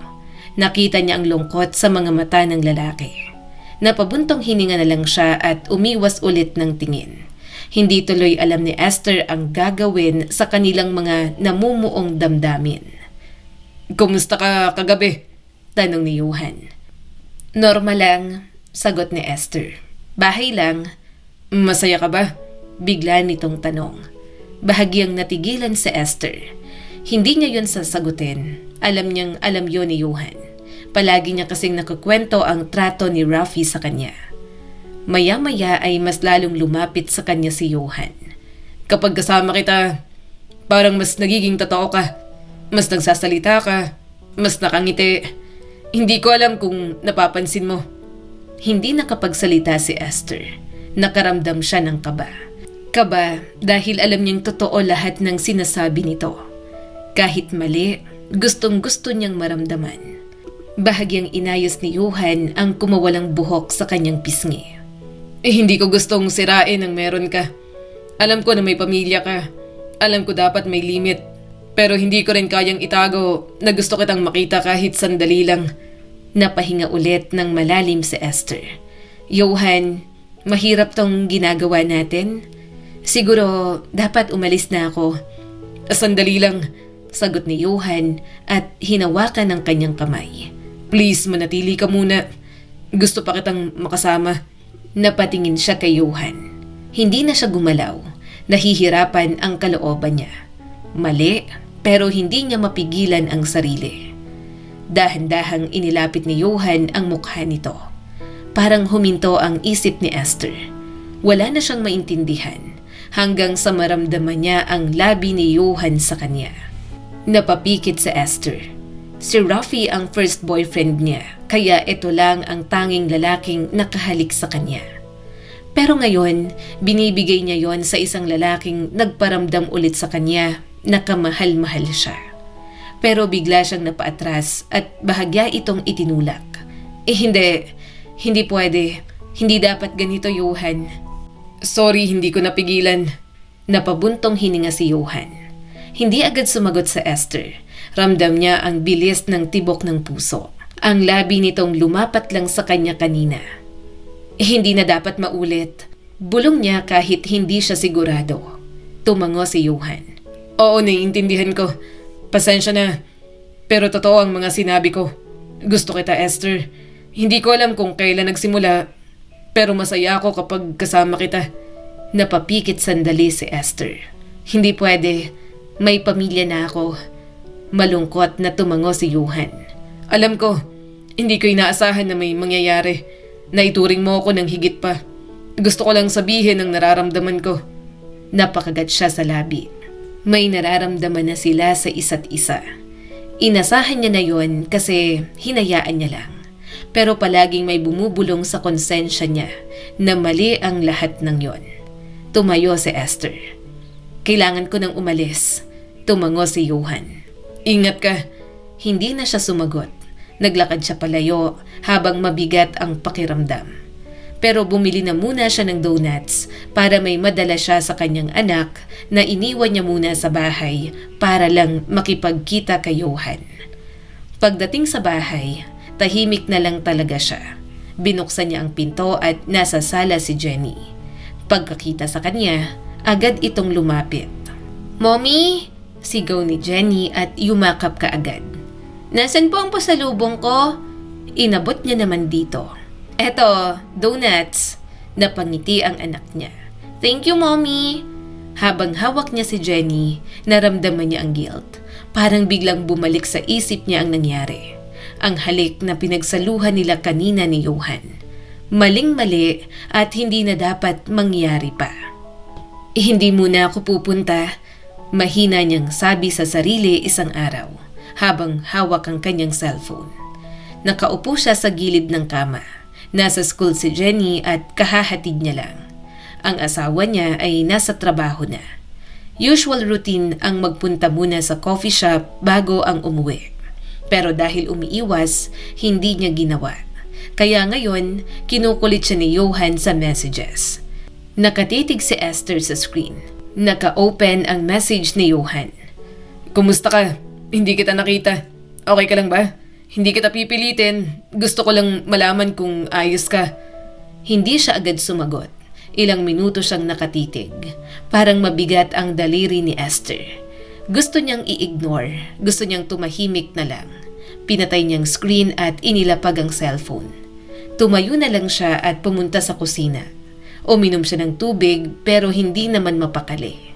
Nakita niya ang lungkot sa mga mata ng lalaki. Napabuntong hininga na lang siya at umiwas ulit ng tingin. Hindi tuloy alam ni Esther ang gagawin sa kanilang mga namumuong damdamin. Kumusta ka kagabi? Tanong ni Johan. Normal lang, sagot ni Esther. Bahay lang. Masaya ka ba? Bigla nitong tanong. Bahagyang natigilan si Esther. Hindi niya yun sasagutin. Alam niyang alam yun ni Johan. Palagi niya kasing nakakwento ang trato ni Rafi sa kanya. Maya-maya ay mas lalong lumapit sa kanya si Johan. Kapag kasama kita, parang mas nagiging totoo ka. Mas nagsasalita ka. Mas nakangiti. Hindi ko alam kung napapansin mo. Hindi nakapagsalita si Esther. Nakaramdam siya ng kaba. Kaba dahil alam niyang totoo lahat ng sinasabi nito. Kahit mali, gustong-gusto niyang maramdaman. Bahagyang inayos ni Johan ang kumawalang buhok sa kanyang pisngi. Hindi ko gustong sirain ang meron ka. Alam ko na may pamilya ka. Alam ko dapat may limit. Pero hindi ko rin kayang itago na gusto kitang makita kahit sandali lang. Napahinga ulit ng malalim si Esther. Johan, mahirap tong ginagawa natin. Siguro dapat umalis na ako. Sandali lang. Sagot ni Johan at hinawakan ng kanyang kamay. Please, manatili ka muna. Gusto pa kitang makasama. Napatingin siya kay Johan. Hindi na siya gumalaw. Nahihirapan ang kalooban niya. Mali, pero hindi niya mapigilan ang sarili. Dahan-dahang inilapit ni Johan ang mukha nito. Parang huminto ang isip ni Esther. Wala na siyang maintindihan hanggang sa maramdaman niya ang labi ni Johan sa kanya. Napapikit sa Esther. Si Rafi ang first boyfriend niya, kaya ito lang ang tanging lalaking nakahalik sa kanya. Pero ngayon, binibigay niya yon sa isang lalaking nagparamdam ulit sa kanya na kamahal-mahal siya. Pero bigla siyang napaatras at bahagya itong itinulak. Hindi pwede. Hindi dapat ganito, Johan. Sorry, hindi ko napigilan. Napabuntong hininga si Johan. Hindi agad sumagot sa Esther. Ramdam niya ang bilis ng tibok ng puso. Ang labi nitong lumapat lang sa kanya kanina. Hindi na dapat maulit. Bulong niya kahit hindi siya sigurado. Tumango si Johan. Oo, naiintindihan ko. Pasensya na. Pero totoo ang mga sinabi ko. Gusto kita, Esther. Hindi ko alam kung kailan nagsimula, pero masaya ako kapag kasama kita. Napapikit sandali si Esther. Hindi pwede. May pamilya na ako. Malungkot na tumango si Johan. Alam ko, hindi ko inaasahan na may mangyayari. Naituring mo ako ng higit pa. Gusto ko lang sabihin ang nararamdaman ko. Napakagat siya sa labi. May nararamdaman na sila sa isa't isa. Inasahan niya na yon kasi hinayaan niya lang. Pero palaging may bumubulong sa konsensya niya na mali ang lahat ng yon. Tumayo si Esther. Kailangan ko nang umalis. Tumango si Johan. Ingat ka. Hindi na siya sumagot. Naglakad siya palayo habang mabigat ang pakiramdam. Pero bumili na muna siya ng donuts para may madala siya sa kanyang anak na iniwan niya muna sa bahay para lang makipagkita kay Johan. Pagdating sa bahay, tahimik na lang talaga siya. Binuksan niya ang pinto at nasa sala si Jenny. Pagkakita sa kanya, agad itong lumapit. "Mommy!" sigaw ni Jenny at yumakap kaagad. "Nasaan po ang pasalubong ko?" Inabot niya naman dito. "Eto, donuts." Napangiti ang anak niya. "Thank you, Mommy." Habang hawak niya si Jenny, naramdaman niya ang guilt. Parang biglang bumalik sa isip niya ang nangyari. Ang halik na pinagsaluhan nila kanina ni Johan. Maling-mali at hindi na dapat mangyari pa. "Hindi muna ako pupunta." Mahina niyang sabi sa sarili isang araw habang hawak ang kanyang cellphone. Nakaupo siya sa gilid ng kama. Nasa school si Jenny at kahahatid niya lang. Ang asawa niya ay nasa trabaho na. Usual routine ang magpunta muna sa coffee shop bago ang umuwi. Pero dahil umiiwas, hindi niya ginawa. Kaya ngayon, kinukulit siya ni Johan sa messages. Nakatitig si Esther sa screen. Naka-open ang message ni Johan. "Kumusta ka? Hindi kita nakita. Okay ka lang ba? Hindi kita pipilitin. Gusto ko lang malaman kung ayos ka." Hindi siya agad sumagot. Ilang minuto siyang nakatitig. Parang mabigat ang daliri ni Esther. Gusto niyang i-ignore. Gusto niyang tumahimik na lang. Pinatay niyang screen at inilapag ang cellphone. Tumayo na lang siya at pumunta sa kusina. Uminom siya ng tubig pero hindi naman mapakali.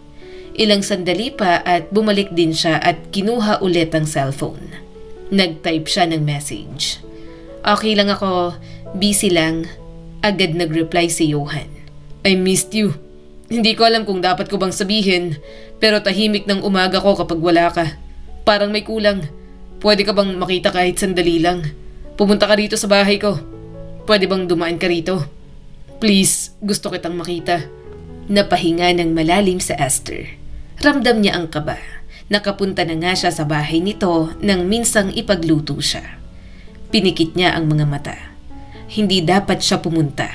Ilang sandali pa at bumalik din siya at kinuha ulit ang cellphone. Nag-type siya ng message. "Okay lang ako, busy lang." Agad nag-reply si Johan. "I missed you. Hindi ko alam kung dapat ko bang sabihin, pero tahimik ng umaga ko kapag wala ka. Parang may kulang. Pwede ka bang makita kahit sandali lang? Pumunta ka rito sa bahay ko. Pwede bang dumaan ka rito? Please, gusto kitang makita." Napahinga ng malalim sa Esther. Ramdam niya ang kaba. Nakapunta na nga siya sa bahay nito nang minsang ipagluto siya. Pinikit niya ang mga mata. Hindi dapat siya pumunta.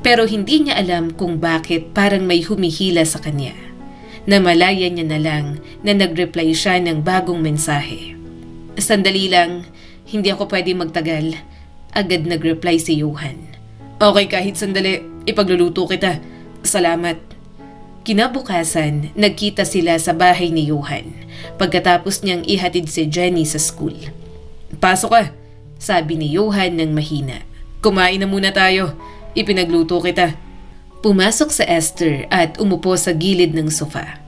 Pero hindi niya alam kung bakit parang may humihila sa kanya. Namalaya niya na lang na nag-reply siya ng bagong mensahe. "Sandali lang, hindi ako pwede magtagal." Agad nag-reply si Johan. "Okay, kahit sandali, ipagluluto kita. Salamat." Kinabukasan, nagkita sila sa bahay ni Johan pagkatapos niyang ihatid si Jenny sa school. Pasok ka, Sabi ni Johan ng mahina. kumain na muna tayo. Ipinagluto kita. Pumasok sa Esther at umupo sa gilid ng sofa.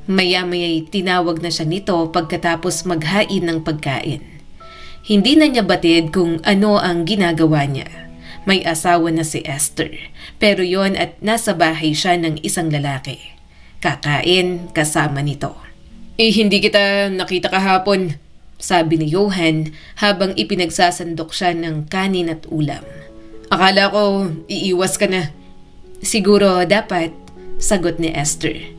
Maya-maya'y tinawag na siya nito pagkatapos maghain ng pagkain. Hindi na niya batid kung ano ang ginagawa niya. May asawa na si Esther, pero yon at nasa bahay siya ng isang lalaki. Kakain kasama nito. Hindi kita nakita kahapon. Sabi ni Johan habang ipinagsasandok siya ng kanin at ulam. Akala ko iiwas ka na. Siguro dapat, sagot ni Esther.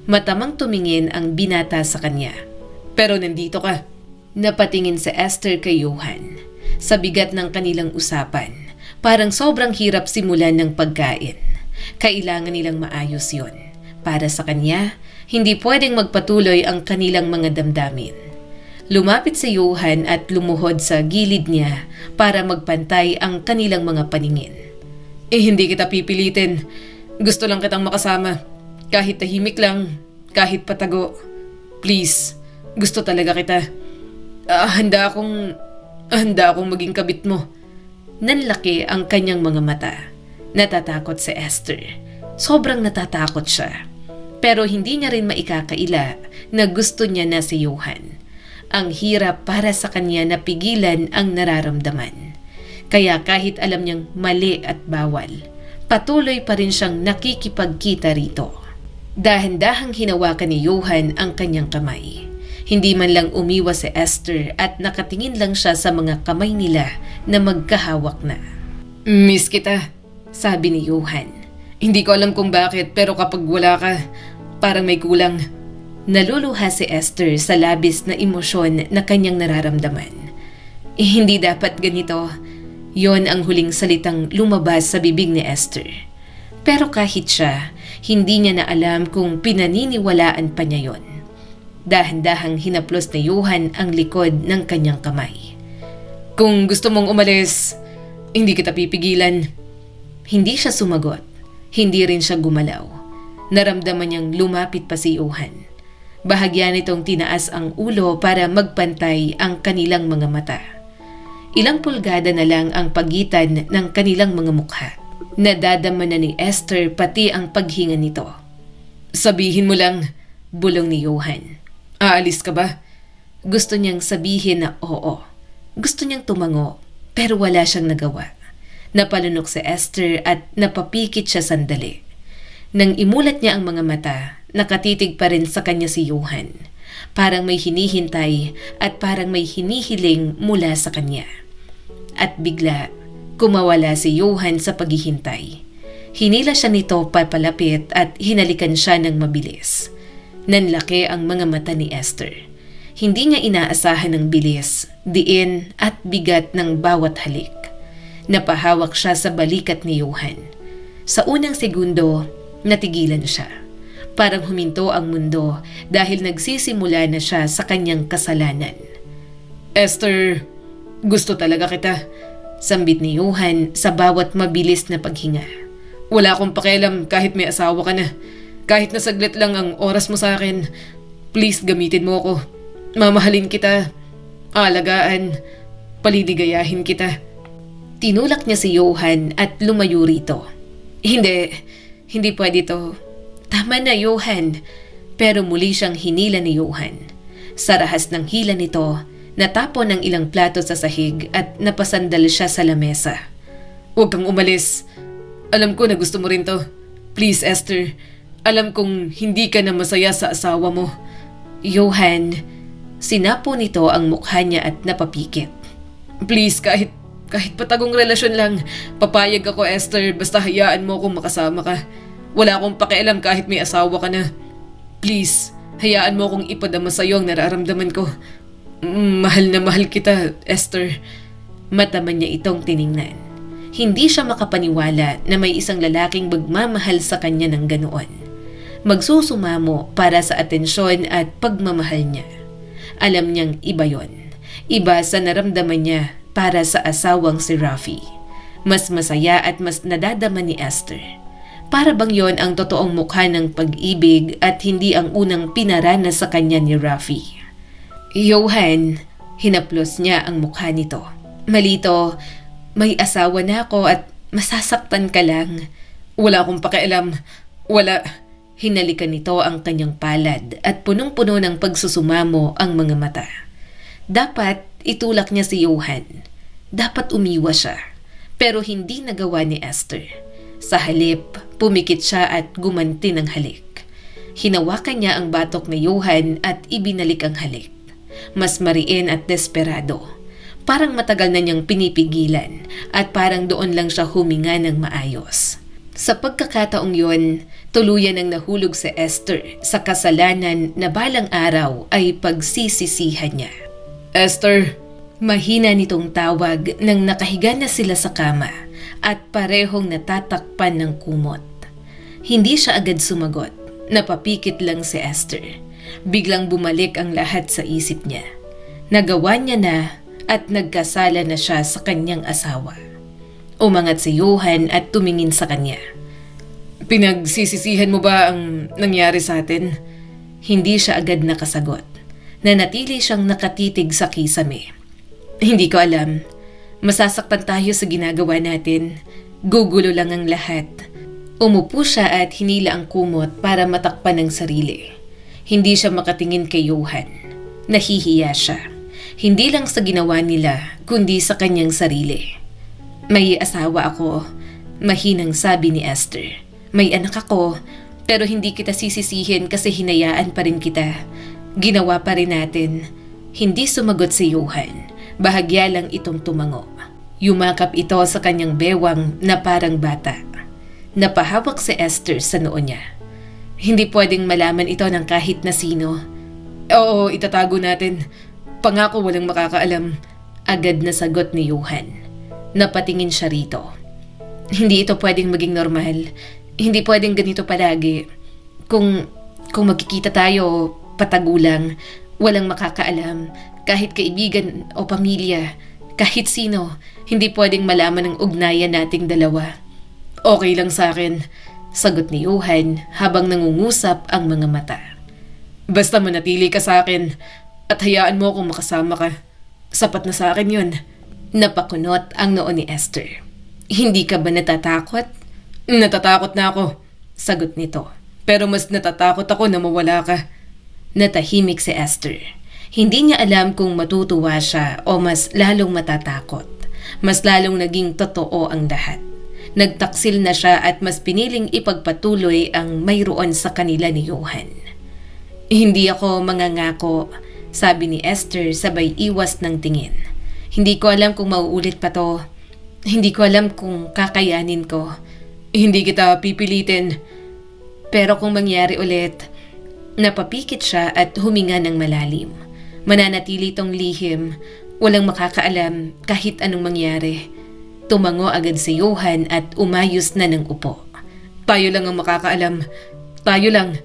Matamang tumingin ang binata sa kanya. Pero nandito ka. Napatingin si Esther kay Johan. Sa bigat ng kanilang usapan, parang sobrang hirap simulan ng pagkain. Kailangan nilang maayos yon. Para sa kanya, hindi pwedeng magpatuloy ang kanilang mga damdamin. Lumapit si Johan at lumuhod sa gilid niya para magpantay ang kanilang mga paningin. Hindi kita pipilitin. Gusto lang kitang makasama. Kahit tahimik lang, kahit patago. Please, gusto talaga kita. Handa akong maging kabit mo. Nanlaki ang kanyang mga mata. Natatakot si Esther. Sobrang natatakot siya. Pero hindi niya rin maikakaila na gusto niya na si Johan. Ang hirap para sa kanya na pigilan ang nararamdaman. Kaya kahit alam niyang mali at bawal, patuloy pa rin siyang nakikipagkita rito. Dahan-dahang hinawakan ni Johan ang kanyang kamay. Hindi man lang umiwas si Esther at nakatingin lang siya sa mga kamay nila na magkahawak na. Miss kita. Sabi ni Johan. Hindi ko alam kung bakit pero kapag wala ka, parang may kulang. Naluluha si Esther sa labis na emosyon na kanyang nararamdaman. Hindi dapat ganito. Yon ang huling salitang lumabas sa bibig ni Esther. Pero kahit siya, hindi niya na alam kung pinaniniwalaan pa niya yon. Dahan-dahang hinaplos ni Johan ang likod ng kanyang kamay. Kung gusto mong umalis, hindi kita pipigilan. Hindi siya sumagot. Hindi rin siya gumalaw. Naramdaman niyang lumapit pa si Johan. Bahagya nitong tinaas ang ulo para magpantay ang kanilang mga mata. Ilang pulgada na lang ang pagitan ng kanilang mga mukha. Nadadama na ni Esther pati ang paghinga nito. Sabihin mo lang, bulong ni Johan. Aalis ka ba? Gusto niyang sabihin na oo. Gusto niyang tumango, pero wala siyang nagawa. Napalunok si Esther at napapikit siya sandali. Nang imulat niya ang mga mata, nakatitig pa rin sa kanya si Johan. Parang may hinihintay at parang may hinihiling mula sa kanya. At bigla, kumawala si Johan sa paghihintay. Hinila siya nito papalapit at hinalikan siya ng mabilis. Nanlaki ang mga mata ni Esther. Hindi niya inaasahan ng bilis, diin at bigat ng bawat halik. Napahawak siya sa balikat ni Johan. Sa unang segundo, natigilan siya. Parang huminto ang mundo dahil nagsisimula na siya sa kanyang kasalanan. Esther, gusto talaga kita. Sambit ni Johan sa bawat mabilis na paghinga. Wala akong pakialam kahit may asawa ka na. Kahit na saglit lang ang oras mo sa akin, please gamitin mo ako. Mamahalin kita, alagaan, paliligayahin kita. Tinulak niya si Johan at lumayo rito. Hindi pwede to. Tama na, Johan. Pero muli siyang hinila ni Johan. Sa rahas ng hila nito, natapon ng ilang plato sa sahig at napasandal siya sa lamesa. Huwag kang umalis. Alam ko na gusto mo rin to. Please, Esther. Alam kong hindi ka na masaya sa asawa mo. Johan, sinapo nito ang mukha niya at napapikit. Please, kahit patagong relasyon lang, papayag ako, Esther, basta hayaan mo akong makasama ka. Wala akong pakialam kahit may asawa ka na. Please, hayaan mo akong ipadama sa'yo ang nararamdaman ko. Mahal na mahal kita, Esther. Mata man niya itong tiningnan. Hindi siya makapaniwala na may isang lalaking magmamahal sa kanya ng ganoon. Magsusumamo para sa atensyon at pagmamahal niya. Alam niyang iba yon. Iba sa naramdaman niya para sa asawang si Rafi. Mas masaya at mas nadadama ni Esther. Para bang yon ang totoong mukha ng pag-ibig at hindi ang unang pinaranas sa kanya ni Rafi. Johan, hinaplos niya ang mukha nito. Malito, may asawa na ako at masasaktan ka lang. Wala akong pakialam. Wala. Hinalikan nito ang kanyang palad at punong-puno ng pagsusumamo ang mga mata. Dapat itulak niya si Johan. Dapat umiwas siya. Pero hindi nagawa ni Esther. Sa halip, pumikit siya at gumanti ng halik. Hinawakan niya ang batok ni Johan at ibinalik ang halik. Mas mariin at desperado. Parang matagal na niyang pinipigilan at parang doon lang siya huminga ng maayos. Sa pagkakataong yon, tuluyan ang nahulog si Esther sa kasalanan na balang araw ay pagsisisihan niya. Esther, Mahina nitong tawag nang nakahiga na sila sa kama at parehong natatakpan ng kumot. Hindi siya agad sumagot. Napapikit lang si Esther. Biglang bumalik ang lahat sa isip niya. Nagawa niya na at nagkasala na siya sa kanyang asawa. Umangat si Johan at tumingin sa kanya. Pinagsisisihan mo ba ang nangyari sa atin? Hindi siya agad nakasagot. Nanatili siyang nakatitig sa kisame. Hindi ko alam. Masasaktan tayo sa ginagawa natin. Gugulo lang ang lahat. Umupo siya at hinila ang kumot para matakpan ang sarili. Hindi siya makatingin kay Johan. Nahihiya siya. Hindi lang sa ginawa nila, kundi sa kanyang sarili. May asawa ako, mahinang sabi ni Esther. May anak ako, pero hindi kita sisisihin kasi hinayaan pa rin kita. Ginawa pa rin natin. Hindi sumagot si Johan. Bahagya lang itong tumango. Yumakap ito sa kanyang bewang na parang bata. Napahawak si Esther sa noo niya. Hindi pwedeng malaman ito ng kahit na sino. Oo, itatago natin. Pangako walang makakaalam. Agad na sagot ni Johan. Napatingin siya rito. Hindi ito pwedeng maging normal. Hindi pwedeng ganito palagi. Kung magkikita tayo, patago lang. Walang makakaalam. Kahit kaibigan o pamilya. Kahit sino. Hindi pwedeng malaman ang ugnayan nating dalawa. Okay lang sa akin. Sagot ni Johan habang nangungusap ang mga mata. Basta manatili ka sa akin at hayaan mo akong makasama ka. Sapat na sa akin yun. Napakunot ang noo ni Esther. Hindi ka ba natatakot? Natatakot na ako. Sagot nito. Pero mas natatakot ako na mawala ka. Natahimik si Esther. Hindi niya alam kung matutuwa siya o mas lalong matatakot. Mas lalong naging totoo ang lahat. Nagtaksil na siya at mas piniling ipagpatuloy ang mayroon sa kanila ni Johan. Hindi ako mangangako, sabi ni Esther sabay iwas ng tingin. Hindi ko alam kung mauulit pa to. Hindi ko alam kung kakayanin ko. Hindi kita pipilitin. Pero kung mangyari ulit, napapikit siya at huminga ng malalim. Mananatili tong lihim, walang makakaalam kahit anong mangyari. Tumango agad si Johan at umayos na ng upo. Tayo lang ang makakaalam. Tayo lang.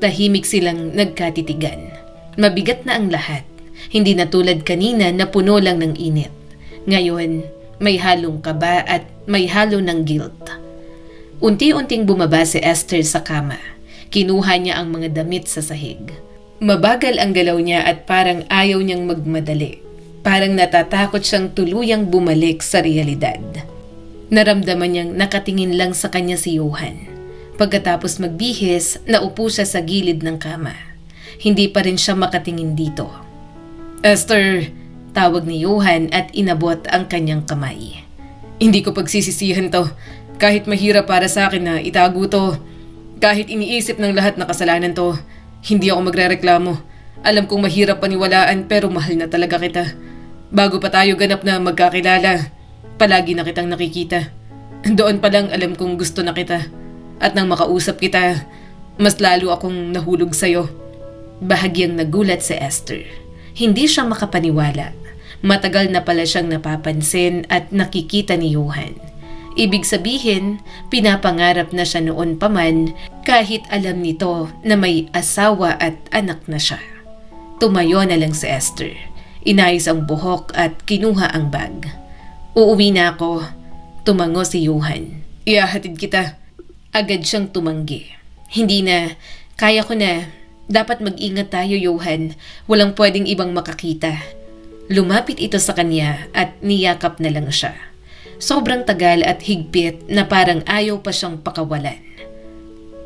Tahimik silang nagkatitigan. Mabigat na ang lahat. Hindi na tulad kanina na puno lang ng init. Ngayon, may halong kaba at may halo ng guilt. Unti-unting bumaba si Esther sa kama. Kinuha niya ang mga damit sa sahig. Mabagal ang galaw niya at parang ayaw niyang magmadali. Parang natatakot siyang tuluyang bumalik sa realidad. Naramdaman niyang nakatingin lang sa kanya si Johan. Pagkatapos magbihis, naupo siya sa gilid ng kama. Hindi pa rin siya makatingin dito. Esther, tawag ni Johan at inabot ang kanyang kamay. Hindi ko pagsisisihan to. Kahit mahirap para sa akin na itago to. Kahit iniisip ng lahat na kasalanan to. Hindi ako magrereklamo. Alam kong mahirap paniwalaan pero mahal na talaga kita. Bago pa tayo ganap na magkakilala, palagi na kitang nakikita. Doon pa lang alam kong gusto na kita. At nang makausap kita, mas lalo akong nahulog sa'yo. Bahagyang nagulat si Esther. Hindi siya makapaniwala. Matagal na pala siyang napapansin at nakikita ni Johan. Ibig sabihin, pinapangarap na siya noon pa man kahit alam nito na may asawa at anak na siya. Tumayo na lang si Esther. Inayos ang buhok at kinuha ang bag. Uuwi na ako. Tumango si Johan. Ihahatid kita. Agad siyang tumanggi. Hindi na, kaya ko na. Dapat mag-ingat tayo, Johan. Walang pwedeng ibang makakita. Lumapit ito sa kanya at niyakap na lang siya. Sobrang tagal at higpit na parang ayaw pa siyang pakawalan.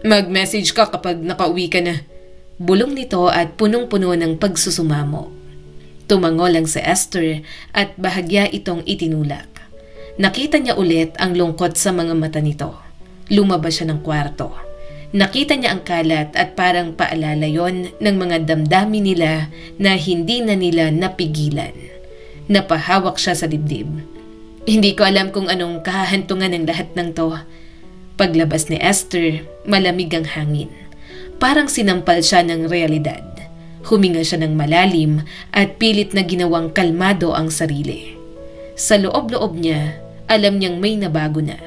Mag-message ka kapag nakauwi ka na. Bulong nito at punong-puno ng pagsusumamo. Tumango lang si Esther at bahagya itong itinulak. Nakita niya ulit ang lungkot sa mga mata nito. Lumabas siya ng kwarto. Nakita niya ang kalat at parang paalala yon ng mga damdamin nila na hindi na nila napigilan. Napahawak siya sa dibdib. Hindi ko alam kung anong kahahantungan ng lahat ng to. Paglabas ni Esther, malamig ang hangin. Parang sinampal siya ng realidad. Huminga siya ng malalim at pilit na ginawang kalmado ang sarili. Sa loob-loob niya, alam niyang may nabago na.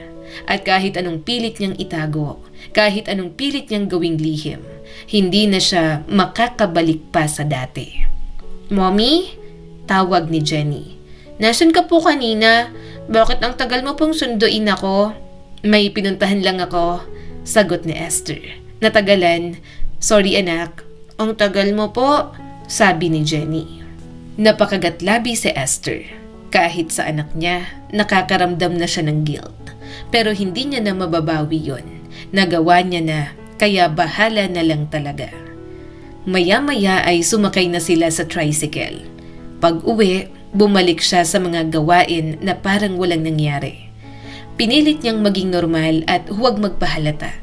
At kahit anong pilit niyang itago, kahit anong pilit niyang gawing lihim, hindi na siya makakabalik pa sa dati. "Mommy?" Tawag ni Jenny. "Nasaan ka po kanina? Bakit ang tagal mo pong sunduin ako?" "May pinuntahan lang ako," sagot ni Esther. Natagalan. "Sorry anak." "Ang tagal mo po," sabi ni Jenny. Napakagatlabi si Esther. Kahit sa anak niya, nakakaramdam na siya ng guilt. Pero hindi niya na mababawi yon. Nagawa niya na, kaya bahala na lang talaga. Maya-maya ay sumakay na sila sa tricycle. Pag-uwi, bumalik siya sa mga gawain na parang walang nangyari. Pinilit niyang maging normal at huwag magpahalata.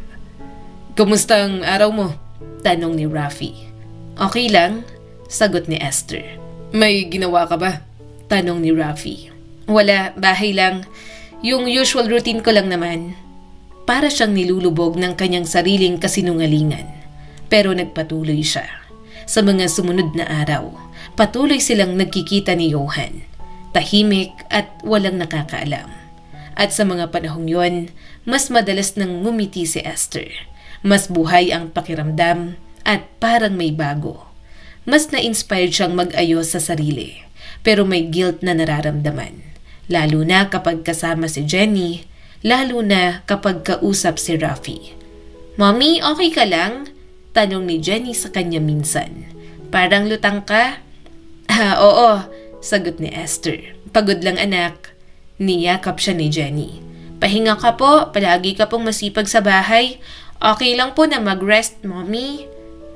"Kumusta ang araw mo?" tanong ni Rafi. "Okay lang," sagot ni Esther. "May ginawa ka ba?" tanong ni Rafi. "Wala, bahay lang. Yung usual routine ko lang naman." Para siyang nilulubog ng kanyang sariling kasinungalingan. Pero nagpatuloy siya. Sa mga sumunod na araw, patuloy silang nagkikita ni Johan. Tahimik at walang nakakaalam. At sa mga panahong yon, mas madalas nang ngumiti si Esther. Mas buhay ang pakiramdam at parang may bago. Mas na-inspired siyang mag-ayos sa sarili. Pero may guilt na nararamdaman. Lalo na kapag kasama si Jenny, lalo na kapag kausap si Rafi. "Mommy, okay ka lang?" tanong ni Jenny sa kanya minsan. "Parang lutang ka?" Oo," sagot ni Esther. "Pagod lang anak." Niyakap siya ni Jenny. "Pahinga ka po, palagi ka pong masipag sa bahay. Okay lang po na mag-rest, Mommy."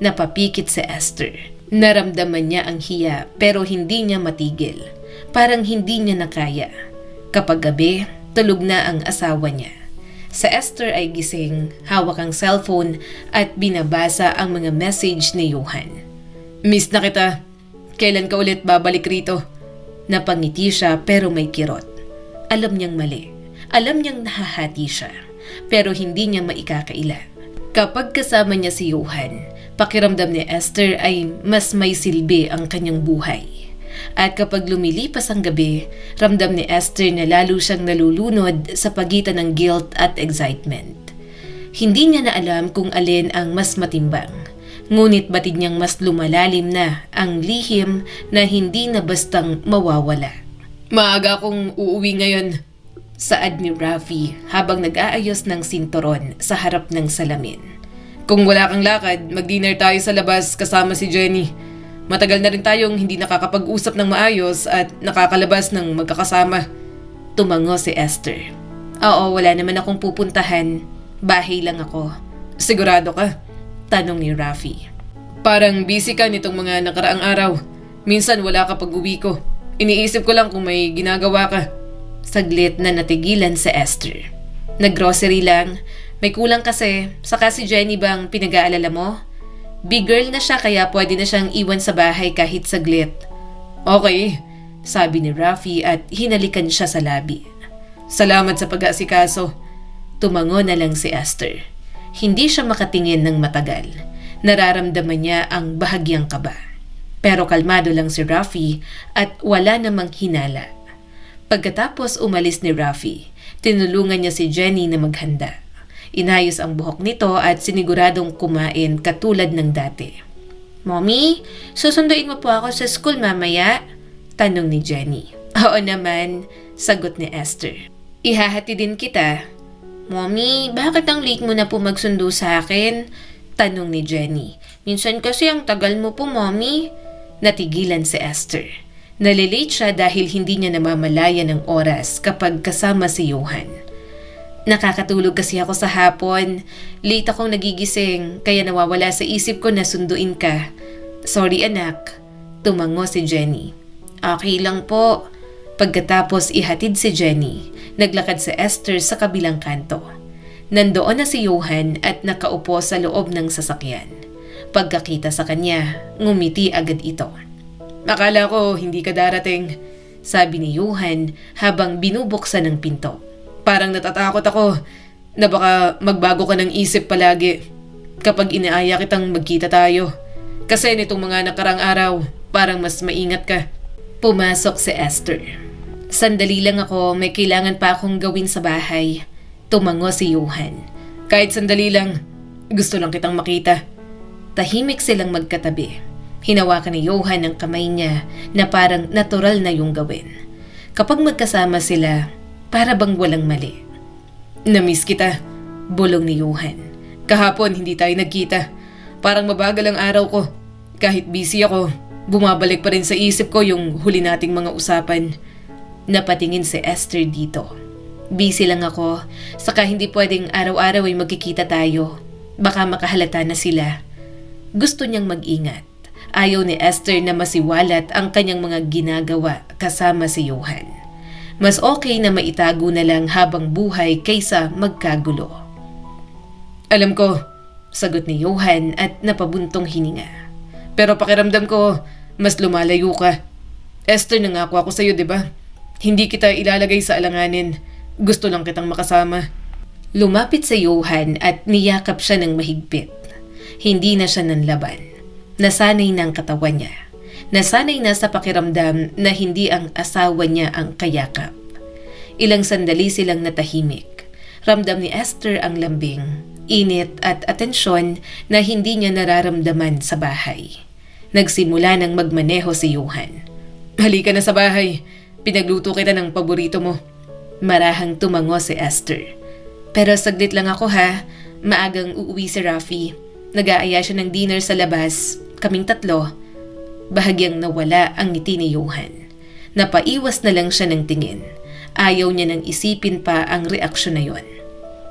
Napapikit si Esther. Naramdaman niya ang hiya pero hindi niya matigil. Parang hindi niya nakaya. Kapag gabi, tulog na ang asawa niya. Sa Esther ay gising, hawak ang cellphone at binabasa ang mga message ni Johan. "Miss na kita. Kailan ka ulit babalik rito?" Napangiti siya pero may kirot. Alam niyang mali. Alam niyang nahahati siya. Pero hindi niya maikakaila. Kapag kasama niya si Johan, pakiramdam ni Esther ay mas may silbi ang kanyang buhay. At kapag lumilipas ang gabi, ramdam ni Esther na lalo siyang nalulunod sa pagitan ng guilt at excitement. Hindi niya na alam kung alin ang mas matimbang. Ngunit batid niyang mas lumalalim na ang lihim na hindi na bastang mawawala. "Maaga akong uuwi ngayon," saad ni Rafi habang nag-aayos ng sinturon sa harap ng salamin. "Kung wala kang lakad, mag-dinner tayo sa labas kasama si Jenny. Matagal na rin tayong hindi nakakapag-usap ng maayos at nakakalabas ng magkakasama." Tumango si Esther. "Oo, wala naman akong pupuntahan. Bahay lang ako." "Sigurado ka?" tanong ni Rafi. "Parang busy ka nitong mga nakaraang araw. Minsan wala ka pag-uwi ko. Iniisip ko lang kung may ginagawa ka." Saglit na natigilan si Esther. "Nag-grocery lang. May kulang kasi. Saka si Jenny bang pinag-aalala mo? Big girl na siya kaya pwede na siyang iwan sa bahay kahit saglit." "Okay," sabi ni Rafi at hinalikan siya sa labi. "Salamat sa pag-aasikaso." Tumango na lang si Esther. Hindi siya makatingin ng matagal. Nararamdaman niya ang bahagyang kaba. Pero kalmado lang si Rafi at wala namang hinala. Pagkatapos umalis ni Rafi, tinulungan niya si Jenny na maghanda. Inayos ang buhok nito at siniguradong kumain katulad ng dati. "Mommy, susunduin mo po ako sa school mamaya?" tanong ni Jenny. "Oo naman," sagot ni Esther. "Ihahati din kita." Mommy, bakit ang late mo na po magsundo sa akin? Tanong ni Jenny. Minsan kasi ang tagal mo po, Mommy. Natigilan si Esther. Nalilate siya dahil hindi niya namamalayan ng oras kapag kasama si Johan. Nakakatulog kasi ako sa hapon. Late akong nagigising kaya nawawala sa isip ko na sunduin ka. Sorry anak. Tumango si Jenny. Okay lang po. Pagkatapos ihatid si Jenny, naglakad si Esther sa kabilang kanto. Nandoon na si Johan at nakaupo sa loob ng sasakyan. Pagkakita sa kanya, ngumiti agad ito. Akala ko hindi ka darating, sabi ni Johan habang binubuksan ng pinto. Parang natatakot ako na baka magbago ka ng isip palagi kapag inaaya kitang magkita tayo. Kasi nitong mga nakarang araw, parang mas maingat ka. Pumasok si Esther. Sandali lang ako, may kailangan pa akong gawin sa bahay. Tumango si Johan. Kahit sandali lang, gusto lang kitang makita. Tahimik silang magkatabi. Hinawakan ni Johan ang kamay niya na parang natural na yung gawin. Kapag magkasama sila, para bang walang mali. Namiss kita, bulong ni Johan. Kahapon hindi tayo nagkita. Parang mabagal ang araw ko. Kahit busy ako, bumabalik pa rin sa isip ko yung huli nating mga usapan. Napatingin si Esther dito. Busy lang ako, saka hindi pwedeng araw-araw ay magkikita tayo. Baka makahalata na sila. Gusto niyang mag-ingat. Ayaw ni Esther na masiwalat ang kanyang mga ginagawa kasama si Johan. Mas okay na maitago na lang habang buhay kaysa magkagulo. Alam ko, sagot ni Johan at napabuntong hininga. Pero pakiramdam ko, mas lumalayo ka. Esther, nangako ako sa'yo, di ba? Hindi kita ilalagay sa alanganin. Gusto lang kitang makasama. Lumapit sa Johan at niyakap siya ng mahigpit. Hindi na siya nanlaban. Nasanay na ang katawan niya. Nasanay na sa pakiramdam na hindi ang asawa niya ang kayakap. Ilang sandali silang natahimik. Ramdam ni Esther ang lambing, init at atensyon na hindi niya nararamdaman sa bahay. Nagsimula ng magmaneho si Johan. Halika na sa bahay. Pinagluto kita ng paborito mo. Marahang tumango si Esther. Pero saglit lang ako ha. Maagang uuwi si Rafi. Nag-aaya siya ng dinner sa labas. Kaming tatlo. Bahagyang nawala ang ngiti ni Johan. Napaiwas na lang siya ng tingin. Ayaw niya nang isipin pa ang reaksyon na yon.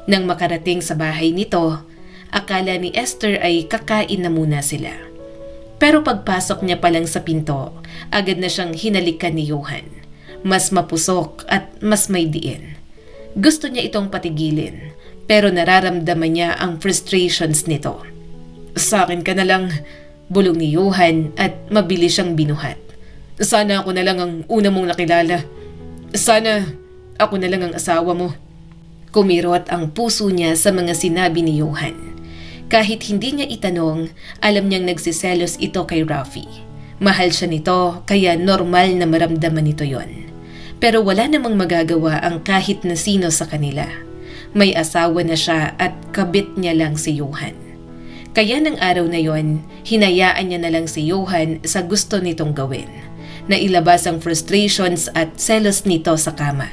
Nang makarating sa bahay nito, akala ni Esther ay kakain na muna sila. Pero pagpasok niya pa lang sa pinto, agad na siyang hinalikan ni Johan. Mas mapusok at mas may diin. Gusto niya itong patigilin, pero nararamdaman niya ang frustrations nito. Sa akin ka na lang, bulong ni Johan at mabilis siyang binuhat. Sana ako na lang ang una mong nakilala. Sana ako na lang ang asawa mo. Kumirot ang puso niya sa mga sinabi ni Johan. Kahit hindi niya itanong, alam niyang nagsiselos ito kay Rafi. Mahal siya nito, kaya normal na maramdaman nito yon. Pero wala namang magagawa ang kahit na sino sa kanila. May asawa na siya at kabit niya lang si Johan. Kaya ng araw na yon, hinayaan niya na lang si Johan sa gusto nitong gawin, na ilabas ang frustrations at selos nito sa kama.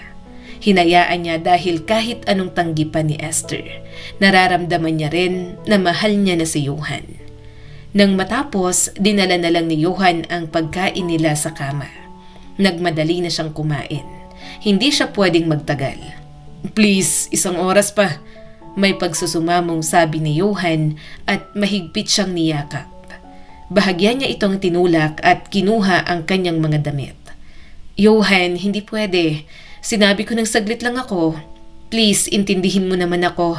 Hinayaan niya dahil kahit anong tanggipan ni Esther, nararamdaman niya rin na mahal niya na si Johan. Nang matapos, dinala na lang ni Johan ang pagkain nila sa kama. Nagmadali na siyang kumain. Hindi siya pwedeng magtagal. Please, 1 oras pa. May pagsusumamong sabi ni Johan at mahigpit siyang niyakap. Bahagya niya itong tinulak at kinuha ang kanyang mga damit. Johan, hindi pwede. Sinabi ko ng saglit lang ako. Please, intindihin mo naman ako.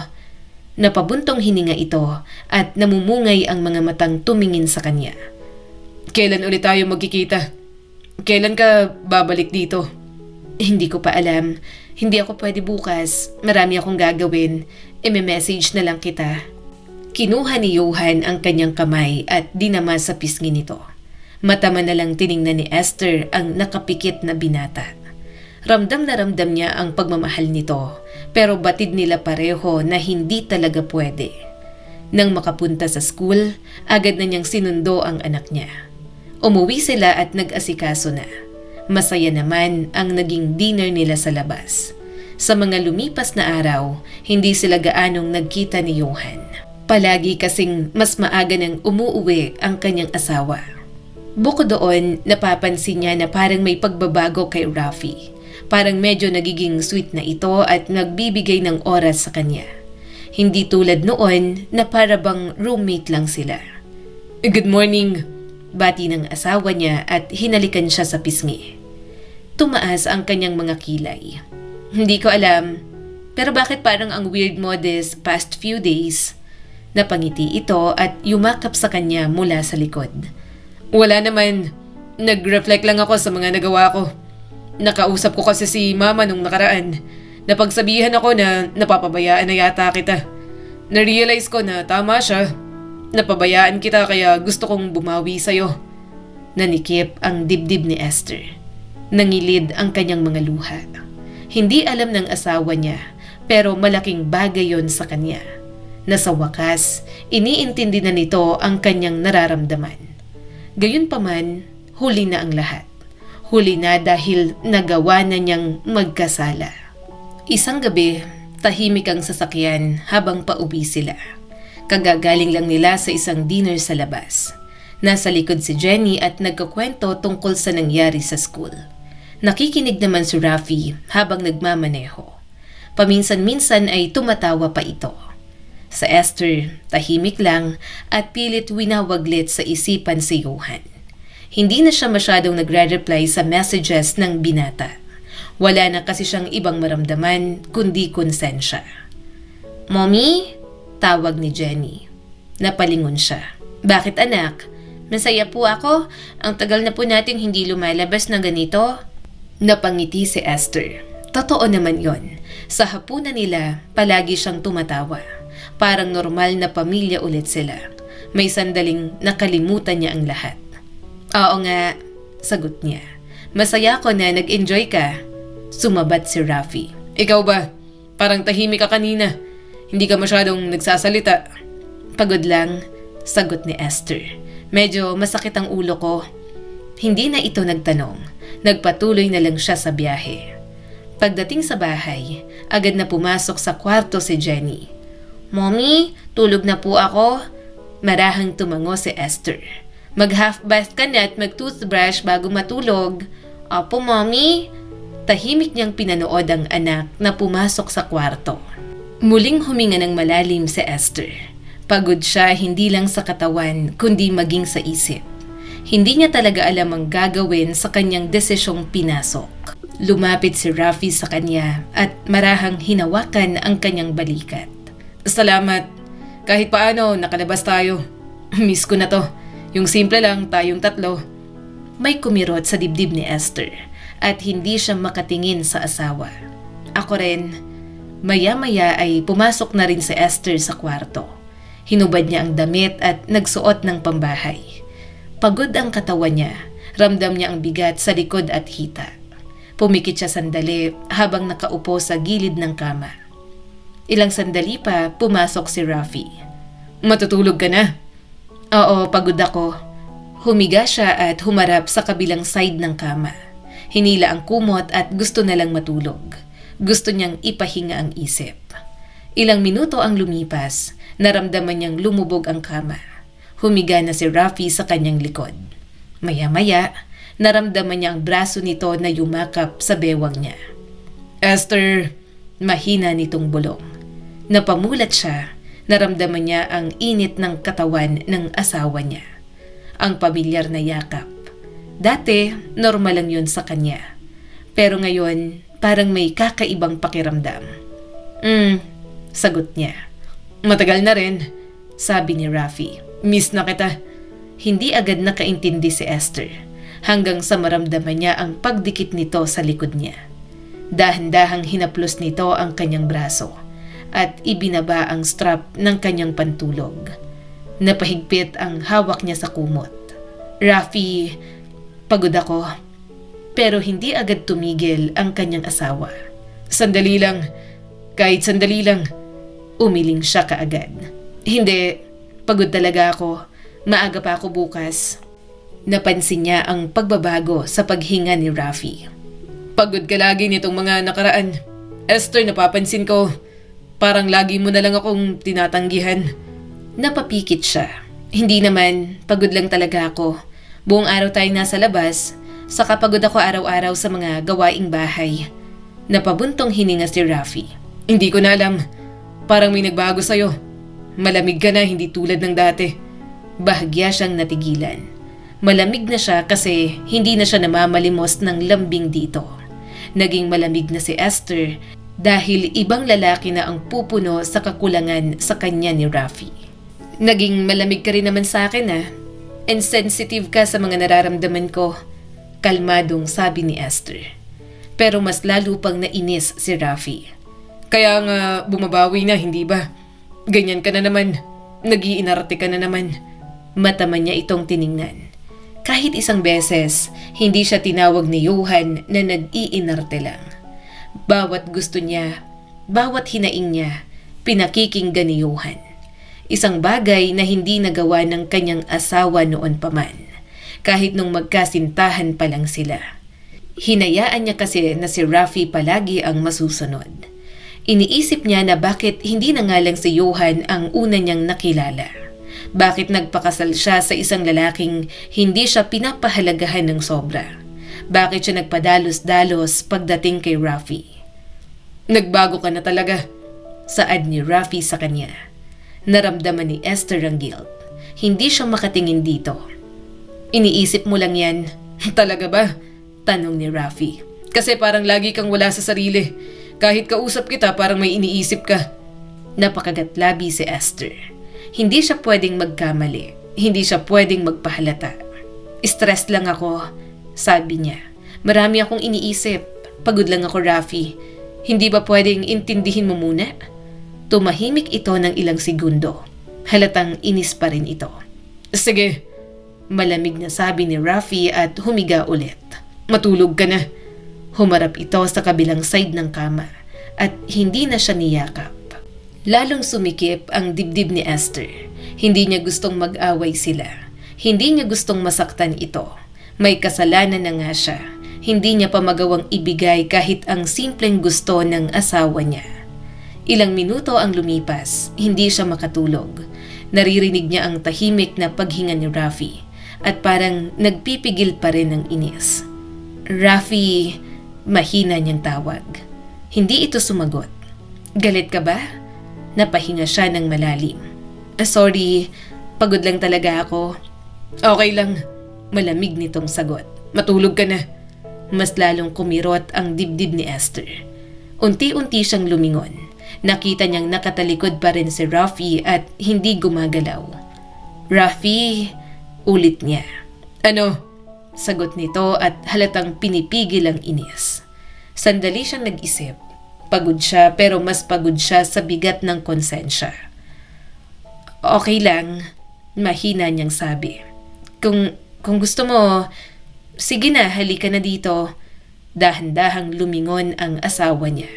Napabuntong hininga ito at namumungay ang mga matang tumingin sa kanya. Kailan ulit tayo magkikita? Kailan ka babalik dito? Hindi ko pa alam. Hindi ako pwede bukas. Marami akong gagawin. I-message na lang kita. Kinuha ni Johan ang kanyang kamay at dinama sa pisngi nito. Matama na lang tiningnan ni Esther ang nakapikit na binata. Ramdam na ramdam niya ang pagmamahal nito, pero batid nila pareho na hindi talaga pwede. Nang makapunta sa school, agad na niyang sinundo ang anak niya. Umuwi sila at nag-asikaso na. Masaya naman ang naging dinner nila sa labas. Sa mga lumipas na araw, hindi sila gaanong nagkita ni Johan. Palagi kasing mas maaga nang umuuwi ang kanyang asawa. Bukod doon, napapansin niya na parang may pagbabago kay Rafi. Parang medyo nagiging sweet na ito at nagbibigay ng oras sa kanya. Hindi tulad noon na para bang roommate lang sila. "Good morning," bati ng asawa niya at hinalikan siya sa pisngi. Tumaas ang kanyang mga kilay. "Hindi ko alam, pero bakit parang ang weird mo this past few days?" Napangiti ito at yumakap sa kanya mula sa likod. "Wala naman. Nag-reflect lang ako sa mga nagawa ko. Nakausap ko kasi si Mama nung nakaraan. Napagsabihan ako na napapabayaan na yata kita. Na-realize ko na tama siya. Napabayaan kita kaya gusto kong bumawi sa'yo." Nanikip ang dibdib ni Esther. Nangilid ang kanyang mga luha. Hindi alam ng asawa niya, pero malaking bagay yon sa kanya. Na sa wakas, iniintindi na nito ang kanyang nararamdaman. Gayunpaman, huli na ang lahat. Huli na dahil nagawa na niyang magkasala. Isang gabi, tahimik ang sasakyan habang pauwi sila. Kagagaling lang nila sa isang dinner sa labas. Nasa likod si Jenny at nagkukwento tungkol sa nangyari sa school. Nakikinig naman si Rafi habang nagmamaneho. Paminsan-minsan ay tumatawa pa ito. Sa Esther, tahimik lang at pilit winawaglit sa isipan si Johan. Hindi na siya masyadong nagre-reply sa messages ng binata. Wala na kasi siyang ibang maramdaman kundi konsensya. "Mommy?" tawag ni Jenny. Napalingon siya. "Bakit anak? Masaya po ako. Ang tagal na po nating hindi lumalabas na ganito." Napangiti si Esther. Totoo naman yon. Sa hapunan nila, palagi siyang tumatawa. Parang normal na pamilya ulit sila. May sandaling nakalimutan niya ang lahat. "Oo nga," sagot niya. "Masaya ko na nag-enjoy ka." Sumabat si Rafi. "Ikaw ba? Parang tahimik ka kanina. Hindi ka masyadong nagsasalita." "Pagod lang," sagot ni Esther. "Medyo masakit ang ulo ko." Hindi na ito nagtanong. Nagpatuloy na lang siya sa biyahe. Pagdating sa bahay, agad na pumasok sa kwarto si Jenny. "Mommy, tulog na po ako." Marahang tumango si Esther. "Mag-half bath ka na at mag-toothbrush bago matulog." "Opo, Mommy." Tahimik niyang pinanood ang anak na pumasok sa kwarto. Muling huminga ng malalim si Esther. Pagod siya hindi lang sa katawan kundi maging sa isip. Hindi niya talaga alam ang gagawin sa kanyang desisyong pinasok. Lumapit si Rafi sa kanya at marahang hinawakan ang kanyang balikat. "Salamat. Kahit paano nakalabas tayo. Miss ko na to. Yung simple lang tayong tatlo." May kumirot sa dibdib ni Esther at hindi siya makatingin sa asawa. "Ako rin." Maya-maya ay pumasok na rin si Esther sa kwarto. Hinubad niya ang damit at nagsuot ng pambahay. Pagod ang katawan niya. Ramdam niya ang bigat sa likod at hita. Pumikit siya sandali habang nakaupo sa gilid ng kama. Ilang sandali pa, pumasok si Rafi. "Matutulog ka na?" "Oo, pagod ako." Humiga siya at humarap sa kabilang side ng kama. Hinila ang kumot at gusto na lang matulog. Gusto niyang ipahinga ang isip. Ilang minuto ang lumipas, naramdaman niyang lumubog ang kama. Humiga na si Rafi sa kanyang likod. Maya-maya, naramdaman niya ang braso nito na yumakap sa bewang niya. "Esther," mahina nitong bulong. Napamulat siya, naramdaman niya ang init ng katawan ng asawa niya. Ang pamilyar na yakap. Dati, normal lang yun sa kanya. Pero ngayon, parang may kakaibang pakiramdam. Sagot niya. "Matagal na rin," sabi ni Rafi. "Miss na kita." Hindi agad nakaintindi si Esther, hanggang sa maramdaman niya ang pagdikit nito sa likod niya. Dahan-dahang hinaplos nito ang kanyang braso at ibinaba ang strap ng kanyang pantulog. Napahigpit ang hawak niya sa kumot. "Rafi, pagod ako." Pero hindi agad tumigil ang kanyang asawa. "Sandali lang, kahit sandali lang." Umiling siya kaagad. "Hindi, pagod talaga ako. Maaga pa ako bukas." Napansin niya ang pagbabago sa paghinga ni Rafi. "Pagod ka lagi nitong mga nakaraan. Esther, napapansin ko, parang lagi mo na lang akong tinatanggihan. Napapikit siya. Hindi naman, pagod lang talaga ako. Buong araw tayong nasa labas, saka pagod ako araw-araw sa mga gawaing bahay. Napabuntong hininga si Rafi. Hindi ko na alam. Parang may nagbago sa'yo. Malamig ka na, hindi tulad ng dati. Bahagya siyang natigilan. Malamig na siya kasi hindi na siya namamalimos ng lambing dito. Naging malamig na si Esther dahil ibang lalaki na ang pupuno sa kakulangan sa kanya ni Rafi. Naging malamig ka rin naman sa akin and sensitive ka sa mga nararamdaman ko. Kalmadong sabi ni Esther. Pero mas lalo pang nainis si Rafi. Kaya nga bumabawi na, hindi ba? Ganyan ka na naman. Nag-iinarte ka na naman. Mata niya itong tiningnan. Kahit isang beses, hindi siya tinawag ni Johan na nag-iinarte lang. Bawat gusto niya, bawat hinaing niya, pinakikinggan ni Johan. Isang bagay na hindi nagawa ng kanyang asawa noon pa man, kahit nung magkasintahan pa lang sila. Hinayaan niya kasi na si Rafi palagi ang masusunod. Iniisip niya na bakit hindi na nga lang si Johan ang una niyang nakilala. Bakit nagpakasal siya sa isang lalaking hindi siya pinapahalagahan ng sobra? Bakit siya nagpadalos-dalos pagdating kay Rafi? Nagbago ka na talaga. Saad ni Rafi sa kanya. Naramdaman ni Esther ang guilt. Hindi siya makatingin dito. Iniisip mo lang yan. Talaga ba? Tanong ni Rafi. Kasi parang lagi kang wala sa sarili. Kahit kausap kita, parang may iniisip ka. Napakagatlabi si Esther. Hindi siya pwedeng magkamali. Hindi siya pwedeng magpahalata. Stress lang ako, sabi niya. Marami akong iniisip. Pagod lang ako, Rafi. Hindi ba pwedeng intindihin mo muna? Tumahimik ito ng ilang segundo. Halatang inis pa rin ito. Sige. Malamig na sabi ni Rafi at humiga ulit. Matulog ka na. Humarap ito sa kabilang side ng kama at hindi na siya niyakap. Lalong sumikip ang dibdib ni Esther. Hindi niya gustong mag-away sila. Hindi niya gustong masaktan ito. May kasalanan na nga siya. Hindi niya pa magawang ibigay kahit ang simpleng gusto ng asawa niya. Ilang minuto ang lumipas, hindi siya makatulog. Naririnig niya ang tahimik na paghinga ni Rafi at parang nagpipigil pa rin ng inis. Rafi, mahina niyang tawag. Hindi ito sumagot. Galit ka ba? Napahinga siya ng malalim. Sorry, pagod lang talaga ako. Okay lang. Malamig nitong sagot. Matulog ka na. Mas lalong kumirot ang dibdib ni Esther. Unti-unti siyang lumingon. Nakita niyang nakatalikod pa rin si Rafi at hindi gumagalaw. Rafi, ulit niya. Ano? Sagot nito at halatang pinipigil ang inis. Sandali siyang nag-isip. Pagod siya pero mas pagod siya sa bigat ng konsensya. Okay lang, mahina niyang sabi. Kung gusto mo, sige na, halika na dito. Dahan-dahang lumingon ang asawa niya.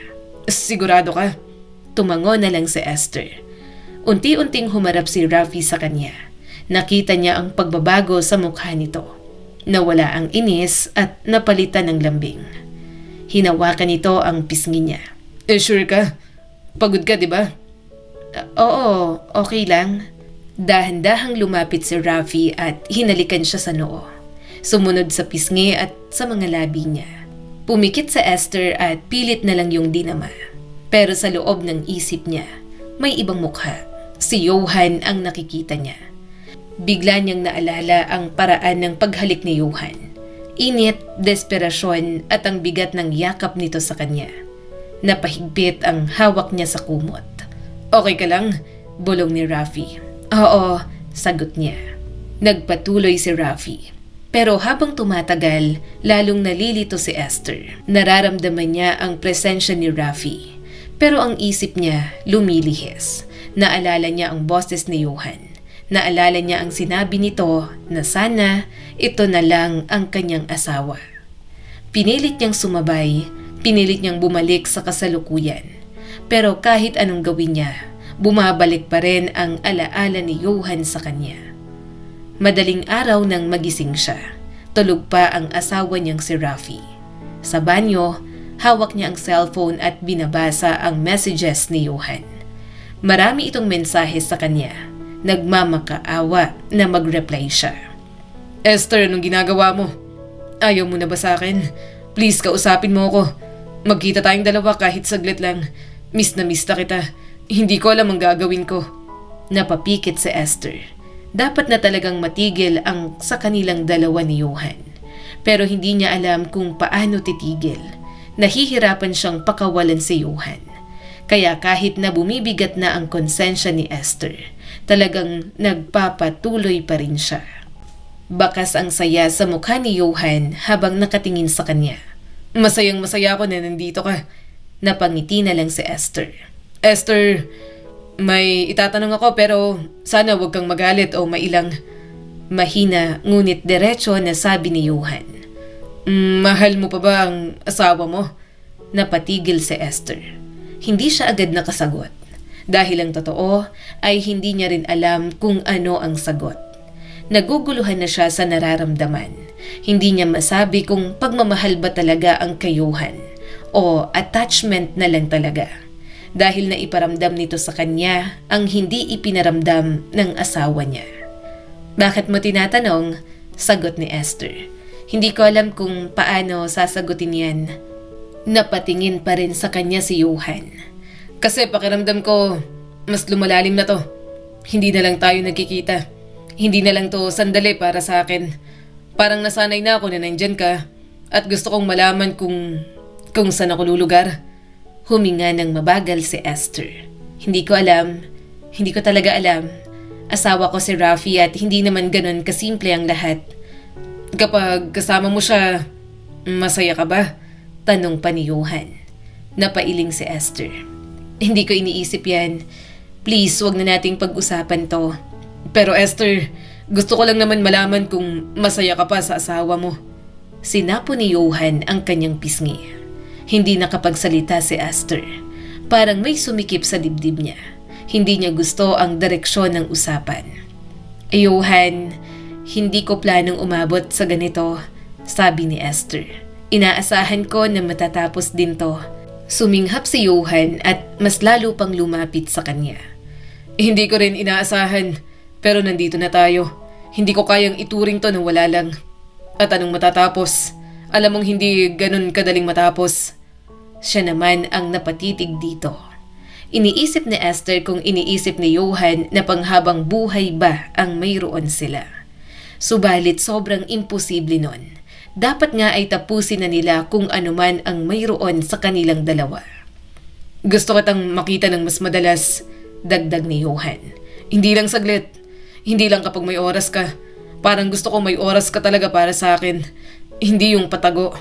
Sigurado ka? Tumango na lang si Esther. Unti-unting humarap si Rafi sa kanya. Nakita niya ang pagbabago sa mukha nito. Nawala ang inis at napalitan ng lambing. Hinawakan nito ang pisngi niya. Sure ka? Pagod ka, di ba? Oo, okay lang. Dahan-dahang lumapit si Rafi at hinalikan siya sa noo. Sumunod sa pisngi at sa mga labi niya. Pumikit sa Esther at pilit na lang yung dinama. Pero sa loob ng isip niya, may ibang mukha. Si Johan ang nakikita niya. Bigla niyang naalala ang paraan ng paghalik ni Johan. Init, desperasyon at ang bigat ng yakap nito sa kanya. Napahigpit ang hawak niya sa kumot. Okay ka lang? Bulong ni Rafi. Oo, sagot niya. Nagpatuloy si Rafi. Pero habang tumatagal, lalong nalilito si Esther. Nararamdaman niya ang presensya ni Rafi. Pero ang isip niya lumilihis. Naalala niya ang boses ni Johan. Naalala niya ang sinabi nito na sana ito na lang ang kanyang asawa. Pinilit niyang sumabay, pinilit niyang bumalik sa kasalukuyan. Pero kahit anong gawin niya, bumabalik pa rin ang alaala ni Johan sa kanya. Madaling araw nang magising siya, tulog pa ang asawa niyang si Rafi. Sa banyo, Hawak niya ang cellphone at binabasa ang messages ni Johan. Marami itong mensahe sa kanya. Nagmamakaawa na mag-reply siya. Esther, anong ginagawa mo? Ayaw mo na ba sa akin? Please, kausapin mo ako. Magkita tayong dalawa kahit saglit lang. Miss na kita. Hindi ko alam ang gagawin ko. Napapikit si Esther. Dapat na talagang matigil ang sa kanilang dalawa ni Johan. Pero hindi niya alam kung paano titigil. Nahihirapan siyang pakawalan si Johan. Kaya kahit na bumibigat na ang konsensya ni Esther, talagang nagpapatuloy pa rin siya. Bakas ang saya sa mukha ni Johan habang nakatingin sa kanya. Masayang masaya ako na nandito ka. Napangiti na lang si Esther. Esther, may itatanong ako pero sana wag kang magalit o mailang. Mahina ngunit diretso na sabi ni Johan. Mahal mo pa ba ang asawa mo? Napatigil si Esther. Hindi siya agad nakasagot. Dahil ang totoo ay hindi niya rin alam kung ano ang sagot. Naguguluhan na siya sa nararamdaman. Hindi niya masabi kung pagmamahal ba talaga ang kay Johan o attachment na lang talaga. Dahil naiparamdam nito sa kanya ang hindi ipinaramdam ng asawa niya. Bakit mo tinatanong? Sagot ni Esther. Hindi ko alam kung paano sasagutin yan. Napatingin pa rin sa kanya si Johan. Kasi pakiramdam ko, mas lumalalim na to. Hindi na lang tayo nagkikita. Hindi na lang to sandali para sa akin. Parang nasanay na ako na nandyan ka at gusto kong malaman kung saan ako lulugar. Huminga ng mabagal si Esther. Hindi ko alam. Hindi ko talaga alam. Asawa ko si Rafi at hindi naman ganun kasimple ang lahat. Kapag kasama mo siya, masaya ka ba? Tanong pa ni Johan. Napailing si Esther. Hindi ko iniisip yan. Please, wag na nating pag-usapan to. Pero Esther, gusto ko lang naman malaman kung masaya ka pa sa asawa mo. Sinapo ni Johan ang kanyang pisngi. Hindi nakapagsalita si Esther. Parang may sumikip sa dibdib niya. Hindi niya gusto ang direksyon ng usapan. Johan, hindi ko planong umabot sa ganito, sabi ni Esther. Inaasahan ko na matatapos din to. Suminghap si Johan at mas lalo pang lumapit sa kanya. Hindi ko rin inaasahan, pero nandito na tayo. Hindi ko kayang ituring to na wala lang. At anong matatapos? Alam mong hindi ganun kadaling matapos. Siya naman ang napatitig dito. Iniisip ni Esther kung iniisip ni Johan na panghabang buhay ba ang mayroon sila. Subalit sobrang imposible nun. Dapat nga ay tapusin na nila kung anuman ang mayroon sa kanilang dalawa. Gusto kitang makita ng mas madalas, dagdag ni Johan. Hindi lang saglit. Hindi lang kapag may oras ka. Parang gusto ko may oras ka talaga para sa akin. Hindi yung patago.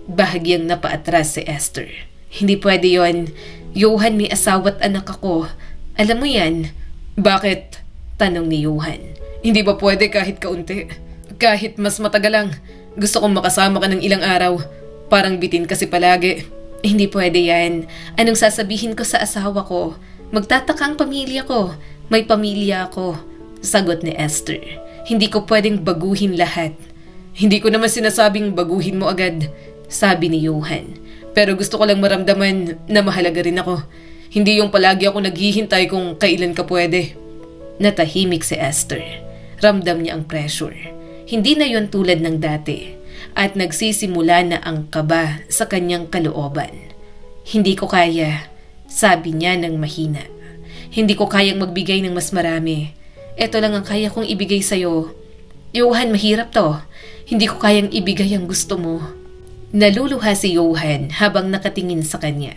Bahagyang napaatras si Esther. Hindi pwede yon. Johan, may asawa't anak ako. Alam mo yan. Bakit? Tanong ni Johan. Hindi ba pwede kahit kaunti? Kahit mas matagal lang. Gusto kong makasama ka ng ilang araw. Parang bitin kasi palagi. Hindi pwede yan. Anong sasabihin ko sa asawa ko? Magtataka ang pamilya ko. May pamilya ako. Sagot ni Esther. Hindi ko pwedeng baguhin lahat. Hindi ko naman sinasabing baguhin mo agad, sabi ni Johan. Pero gusto ko lang maramdaman na mahalaga rin ako. Hindi yung palagi ako naghihintay kung kailan ka pwede. Natahimik si Esther. Ramdam niya ang pressure. Hindi na yon tulad ng dati at nagsisimula na ang kaba sa kanyang kalooban. Hindi ko kaya, sabi niya ng mahina. Hindi ko kayang magbigay ng mas marami. Ito lang ang kaya kong ibigay sa'yo. Johan, mahirap to. Hindi ko kayang ibigay ang gusto mo. Naluluha si Johan habang nakatingin sa kanya.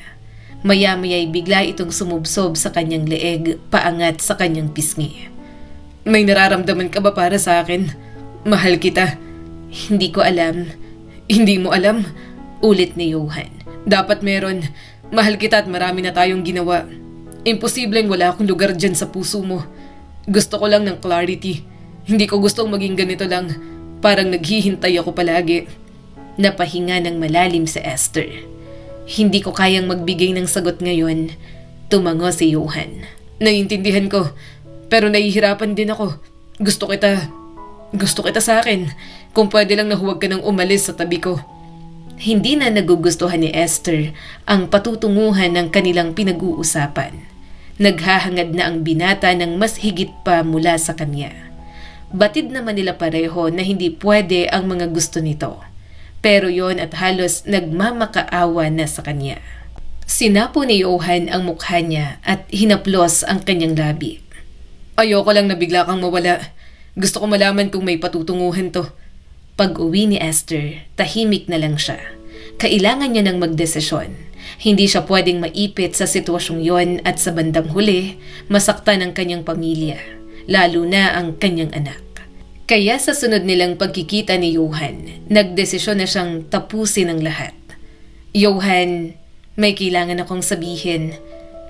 Maya-maya'y bigla itong sumubsob sa kanyang leeg, paangat sa kanyang pisngi. May nararamdaman ka ba para sa akin? Mahal kita. Hindi ko alam. Hindi mo alam? Ulit ni Johan. Dapat meron. Mahal kita at marami na tayong ginawa. Imposibleng wala akong lugar dyan sa puso mo. Gusto ko lang ng clarity. Hindi ko gustong maging ganito lang. Parang naghihintay ako palagi. Napahinga ng malalim si Esther. Hindi ko kayang magbigay ng sagot ngayon. Tumango si Johan. Naiintindihan ko. Pero nahihirapan din ako. Gusto kita sa akin. Kung pwede lang na huwag ka nang umalis sa tabi ko. Hindi na nagugustuhan ni Esther ang patutunguhan ng kanilang pinag-uusapan. Naghahangad na ang binata ng mas higit pa mula sa kanya. Batid naman nila pareho na hindi pwede ang mga gusto nito. Pero yon at halos nagmamakaawa na sa kanya. Sinapo ni Johan ang mukha niya at hinaplos ang kanyang labi. Ayoko lang na bigla kang mawala. Gusto ko malaman kung may patutunguhan to. Pag-uwi ni Esther, tahimik na lang siya. Kailangan niya ng magdesisyon. Hindi siya pwedeng maipit sa sitwasyong yon at sa bandang huli, masaktan ang kanyang pamilya, lalo na ang kanyang anak. Kaya sa sunod nilang pagkikita ni Johan, nagdesisyon na siyang tapusin ang lahat. Johan, may kailangan akong sabihin.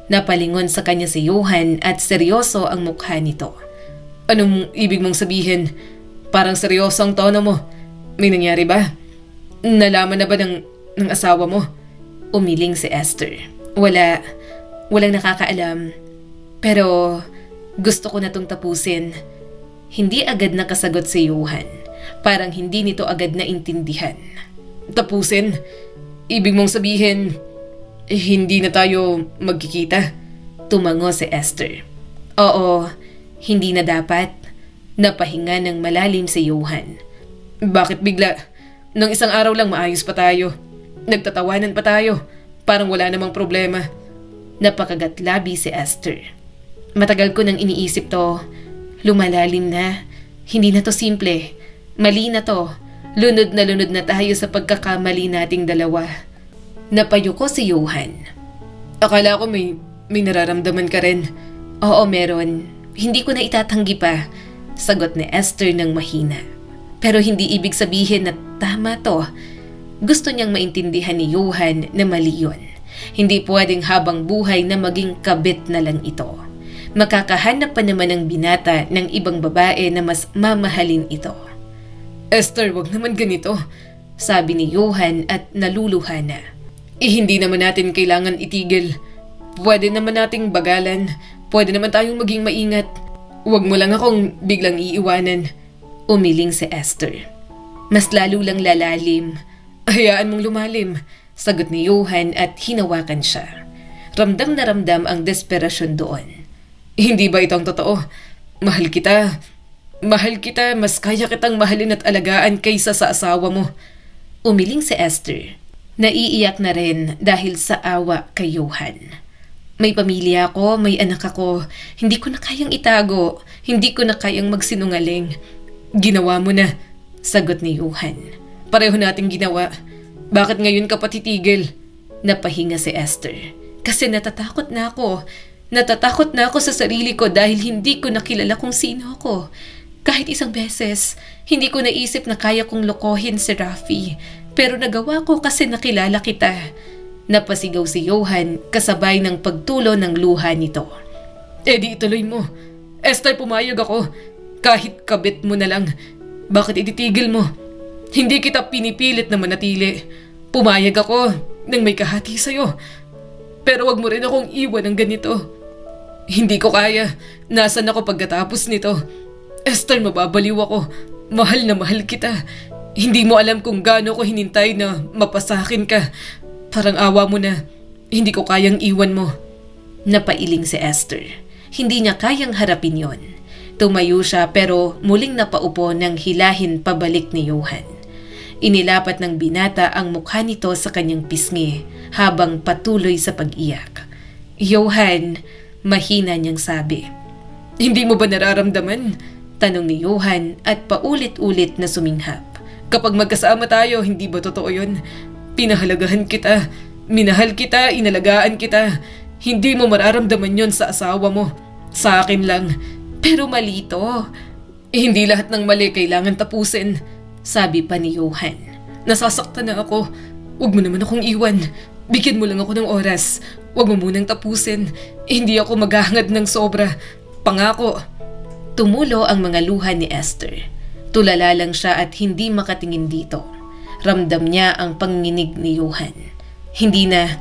Napalingon sa kanya si Johan at seryoso ang mukha nito. Anong ibig mong sabihin? Parang seryoso ang tono mo. May nangyari ba? Nalaman na ba ng asawa mo? Umiling si Esther. Walang nakakaalam. Pero gusto ko na tong tapusin. Hindi agad nakasagot si Johan. Parang hindi nito agad naintindihan. Tapusin? Ibig mong sabihin, hindi na tayo magkikita? Tumango si Esther. Oo, hindi na dapat. Napahinga ng malalim si Johan. Bakit bigla? Nang isang araw lang maayos pa tayo. Nagtatawanan pa tayo. Parang wala namang problema. Napakagatlabi si Esther. Matagal ko nang iniisip to. Lumalalim na. Hindi na to simple. Mali na to. Lunod na tayo sa pagkakamali nating dalawa. Napayuko si Johan. Akala ko may nararamdaman ka rin. Oo, meron. Hindi ko na itatanggi pa. Sagot ni Esther ng mahina. Pero hindi ibig sabihin na tama to. Gusto niyang maintindihan ni Johan na mali yun. Hindi pwedeng habang buhay na maging kabit na lang ito. Makakahanap pa naman ng binata ng ibang babae na mas mamahalin ito. Esther, wag naman ganito, sabi ni Johan at naluluha na. Hindi naman natin kailangan itigil. Pwede naman nating bagalan. Pwede naman tayong maging maingat. Huwag mo lang akong biglang iiwanan. Umiling si Esther. Mas lalo lang lalalim. Hayaan mong lumalim, sagot ni Johan at hinawakan siya. Ramdam na ramdam ang desperasyon doon. Hindi ba itong totoo? Mahal kita. Mahal kita, mas kaya kitang mahalin at alagaan kaysa sa asawa mo. Umiling si Esther. Naiiyak na rin dahil sa awa kay Johan. May pamilya ako, may anak ako. Hindi ko na kayang itago. Hindi ko na kayang magsinungaling. Ginawa mo na, sagot ni Johan. Pareho nating ginawa. Bakit ngayon ka pa titigil? Napahinga si Esther. Kasi natatakot na ako. Natatakot na ako sa sarili ko dahil hindi ko nakilala kung sino ako. Kahit isang beses, hindi ko naisip na kaya kong lokohin si Rafi. Pero nagawa ko kasi nakilala kita. Napasigaw si Johan kasabay ng pagtulo ng luha nito. Di ituloy mo. Esther, pumayag ako. Kahit kabit mo na lang. Bakit ititigil mo? Hindi kita pinipilit na manatili. Pumayag ako nang may kahati sa'yo. Pero wag mo rin akong iwan ng ganito. Hindi ko kaya. Nasaan ako pagkatapos nito? Esther, mababaliw ako. Mahal na mahal kita. Hindi mo alam kung gaano ko hinintay na mapasakin ka. Parang awa mo na. Hindi ko kayang iwan mo. Napailing si Esther. Hindi niya kayang harapin yon. Tumayo siya pero muling napaupo nang hilahin pabalik ni Johan. Inilapat ng binata ang mukha nito sa kanyang pisngi habang patuloy sa pag-iyak. Johan, mahina niyang sabi. Hindi mo ba nararamdaman? Tanong ni Johan at paulit-ulit na suminghap. Kapag magkasama tayo, hindi ba totoo yun? Pinahalagahan kita, minahal kita, inalagaan kita. Hindi mo mararamdaman yon sa asawa mo. Sa akin lang. Pero mali to. Hindi lahat ng mali kailangan tapusin, sabi pa ni Johan. Nasasaktan na ako. Huwag mo naman akong iwan. Bigyan mo lang ako ng oras. Huwag mo munang tapusin. Hindi ako maghahangad ng sobra. Pangako. Tumulo ang mga luha ni Esther. Tulala lang siya at hindi makatingin dito. Ramdam niya ang panginginig ni Johan. Hindi na.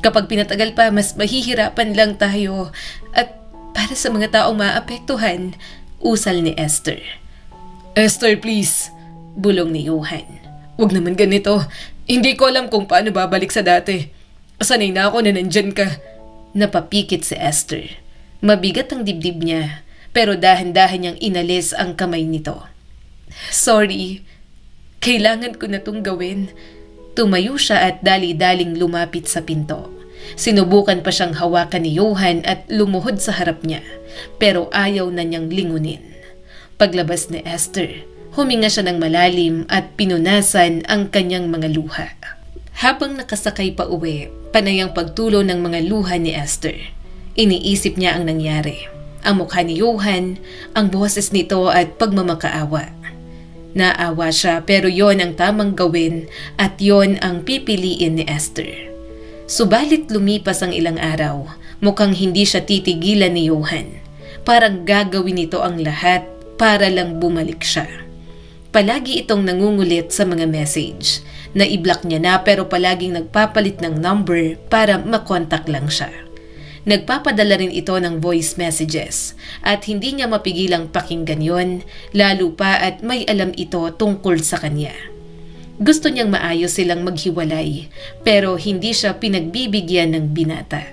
Kapag pinatagal pa, mas mahihirapan lang tayo. At para sa mga taong maapektuhan, usal ni Esther. Esther, please. Bulong ni Johan. Wag naman ganito. Hindi ko alam kung paano babalik sa dati. Sanay na ako na nandyan ka. Napapikit si Esther. Mabigat ang dibdib niya, pero dahan-dahan niyang inalis ang kamay nito. Sorry. Kailangan ko na tong gawin. Tumayo siya at dali-daling lumapit sa pinto. Sinubukan pa siyang hawakan ni Johan at lumuhod sa harap niya, pero ayaw na niyang lingunin. Paglabas ni Esther, huminga siya ng malalim at pinunasan ang kanyang mga luha. Habang nakasakay pa uwi, panay ang pagtulo ng mga luha ni Esther. Iniisip niya ang nangyari. Ang mukha ni Johan, ang boses nito at pagmamakaawa. Naawa siya pero yon ang tamang gawin at yon ang pipiliin ni Esther. Subalit lumipas ang ilang araw, mukhang hindi siya titigilan ni Johan. Parang gagawin nito ang lahat para lang bumalik siya. Palagi itong nangungulit sa mga message. Na-i-block niya na pero palaging nagpapalit ng number para makontak lang siya. Nagpapadala rin ito ng voice messages at hindi niya mapigilang pakinggan yon, lalo pa at may alam ito tungkol sa kanya. Gusto niyang maayos silang maghiwalay pero hindi siya pinagbibigyan ng binata.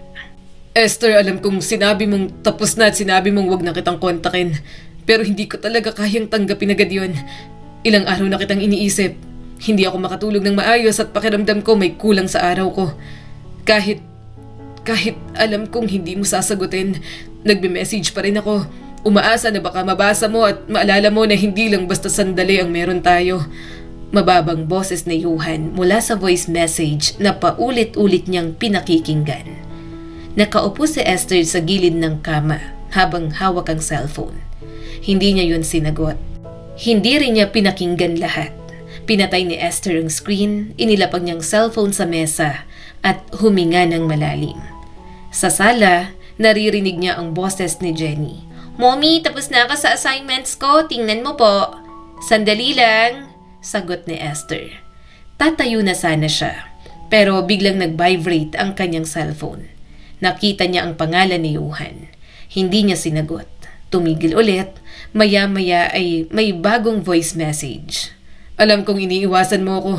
Esther, alam kong sinabi mong tapos na at sinabi mong wag na kitang kontakin. Pero hindi ko talaga kayang tanggapin agad yun. Ilang araw na kitang iniisip. Hindi ako makatulog ng maayos at pakiramdam ko may kulang sa araw ko. Kahit alam kong hindi mo sasagutin, nagbe-message pa rin ako. Umaasa na baka mabasa mo at maalala mo na hindi lang basta sandali ang meron tayo. Mababang boses ni Johan mula sa voice message na paulit-ulit niyang pinakikinggan. Nakaupo si Esther sa gilid ng kama habang hawak ang cellphone. Hindi niya yun sinagot. Hindi rin niya pinakinggan lahat. Pinatay ni Esther ang screen, inilapag niyang cellphone sa mesa at huminga ng malalim. Sa sala, naririnig niya ang boses ni Jenny. "Mommy, tapos na ako sa assignments ko. Tingnan mo po." "Sandali lang," sagot ni Esther. Tatayo na sana siya, pero biglang nag-vibrate ang kanyang cellphone. Nakita niya ang pangalan ni Johan. Hindi niya sinagot. Tumigil ulit. Maya-maya ay may bagong voice message. Alam kong iniiwasan mo ako,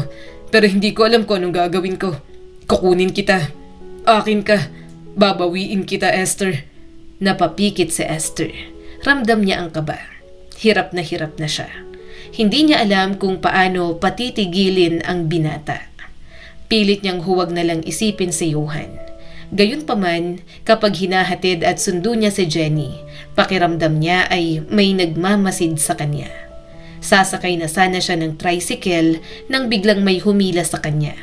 pero hindi ko alam kung anong gagawin ko. Kukunin kita. Akin ka. Babawiin kita, Esther. Napapikit si Esther. Ramdam niya ang kaba. Hirap na siya. Hindi niya alam kung paano patitigilin ang binata. Pilit niyang huwag na lang isipin si Johan. Gayunpaman, kapag hinahatid at sundo niya si Jenny, pakiramdam niya ay may nagmamasid sa kanya. Sasakay na sana siya ng tricycle nang biglang may humila sa kanya.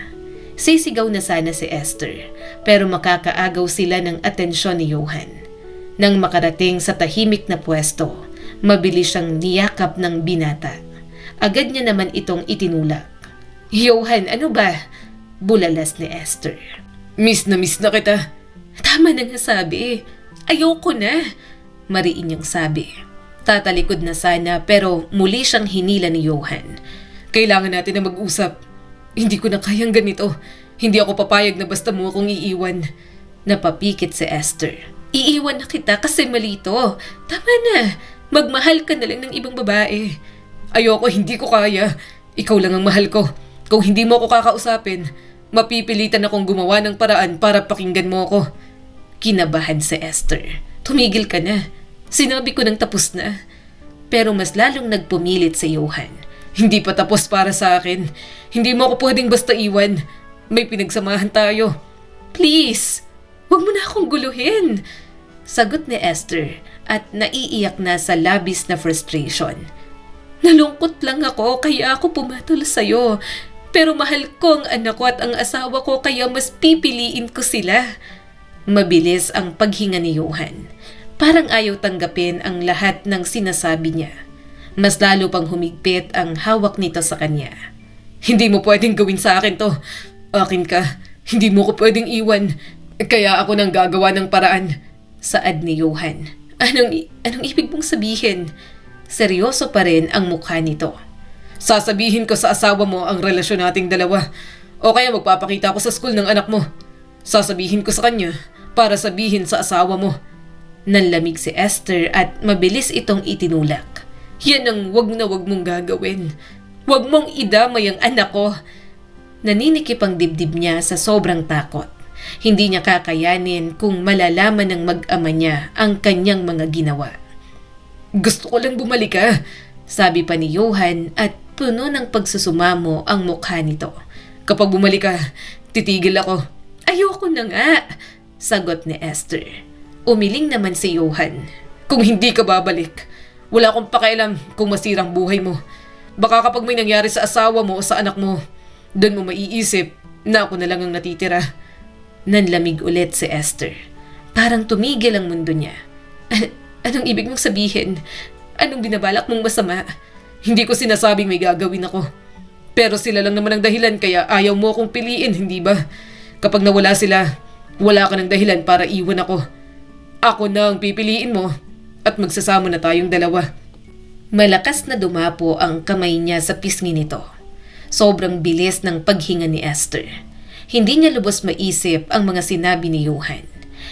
Sisigaw na sana si Esther, pero makakaagaw sila ng atensyon ni Johan. Nang makarating sa tahimik na pwesto, mabilis siyang niyakap ng binata. Agad niya naman itong itinulak. "Johan, ano ba?" Bulalas ni Esther. Miss na kita." "Tama na nga sabi. Ayoko na," mariin niyang sabi. Tatalikod na sana pero muli siyang hinila ni Johan. "Kailangan natin na mag-usap. Hindi ko na kayang ganito. Hindi ako papayag na basta mo akong iiwan." Napapikit si Esther. "Iiwan na kita kasi mali to. Tama na. Magmahal ka na lang ng ibang babae." "Ayoko, hindi ko kaya. Ikaw lang ang mahal ko. Kung hindi mo ako kakausapin, mapipilitan akong gumawa ng paraan para pakinggan mo ako." Kinabahan si Esther. "Tumigil ka na. Sinabi ko nang tapos na." Pero mas lalong nagpumilit si Johan. "Hindi pa tapos para sa akin. Hindi mo ako pwedeng basta iwan. May pinagsamahan tayo." "Please, wag mo na akong guluhin," sagot ni Esther at naiiyak na sa labis na frustration. "Nalungkot lang ako kaya ako pumatol sa'yo. Pero mahal ko ang anak ko at ang asawa ko kaya mas pipiliin ko sila." Mabilis ang paghinga ni Johan. Parang ayaw tanggapin ang lahat ng sinasabi niya. Mas lalo pang humigpit ang hawak nito sa kanya. "Hindi mo pwedeng gawin sa akin to. Akin ka. Hindi mo ko pwedeng iwan. Kaya ako nang gagawa ng paraan." Saad ni Johan. Anong ibig mong sabihin?" Seryoso pa rin ang mukha nito. "Sasabihin ko sa asawa mo ang relasyon nating dalawa. O kaya magpapakita ako sa school ng anak mo. Sasabihin ko sa kanya para sabihin sa asawa mo." Nanlamig si Esther at mabilis itong itinulak. "Yan ang wag na wag mong gagawin. Huwag mong idamay ang anak ko. Naninikip ang dibdib niya sa sobrang takot. Hindi niya kakayanin kung malalaman ng mag-ama niya ang kanyang mga ginawa. Gusto ko lang bumalik sabi pa ni Johan at puno ng pagsusumamo ang mukha nito. Kapag bumalik ka, titigil ako. Ayoko na nga, sagot ni Esther. Umiling naman si Johan. Kung hindi ka babalik, wala akong pakialam kung masirang buhay mo. Baka kapag may nangyari sa asawa mo o sa anak mo, doon mo maiisip na ako na lang ang natitira. Nanlamig ulit si Esther. Parang tumigil ang mundo niya. Anong ibig mong sabihin? Anong binabalak mong masama? Hindi ko sinasabing may gagawin ako. Pero sila lang naman ang dahilan kaya ayaw mo akong piliin, hindi ba? Kapag nawala sila, wala ka ng dahilan para iwan ako. Ako na ang pipiliin mo at magsasama na tayong dalawa. Malakas na dumapo ang kamay niya sa pisngi nito. Sobrang bilis ng paghinga ni Esther. Hindi niya lubos maisip ang mga sinabi ni Johan.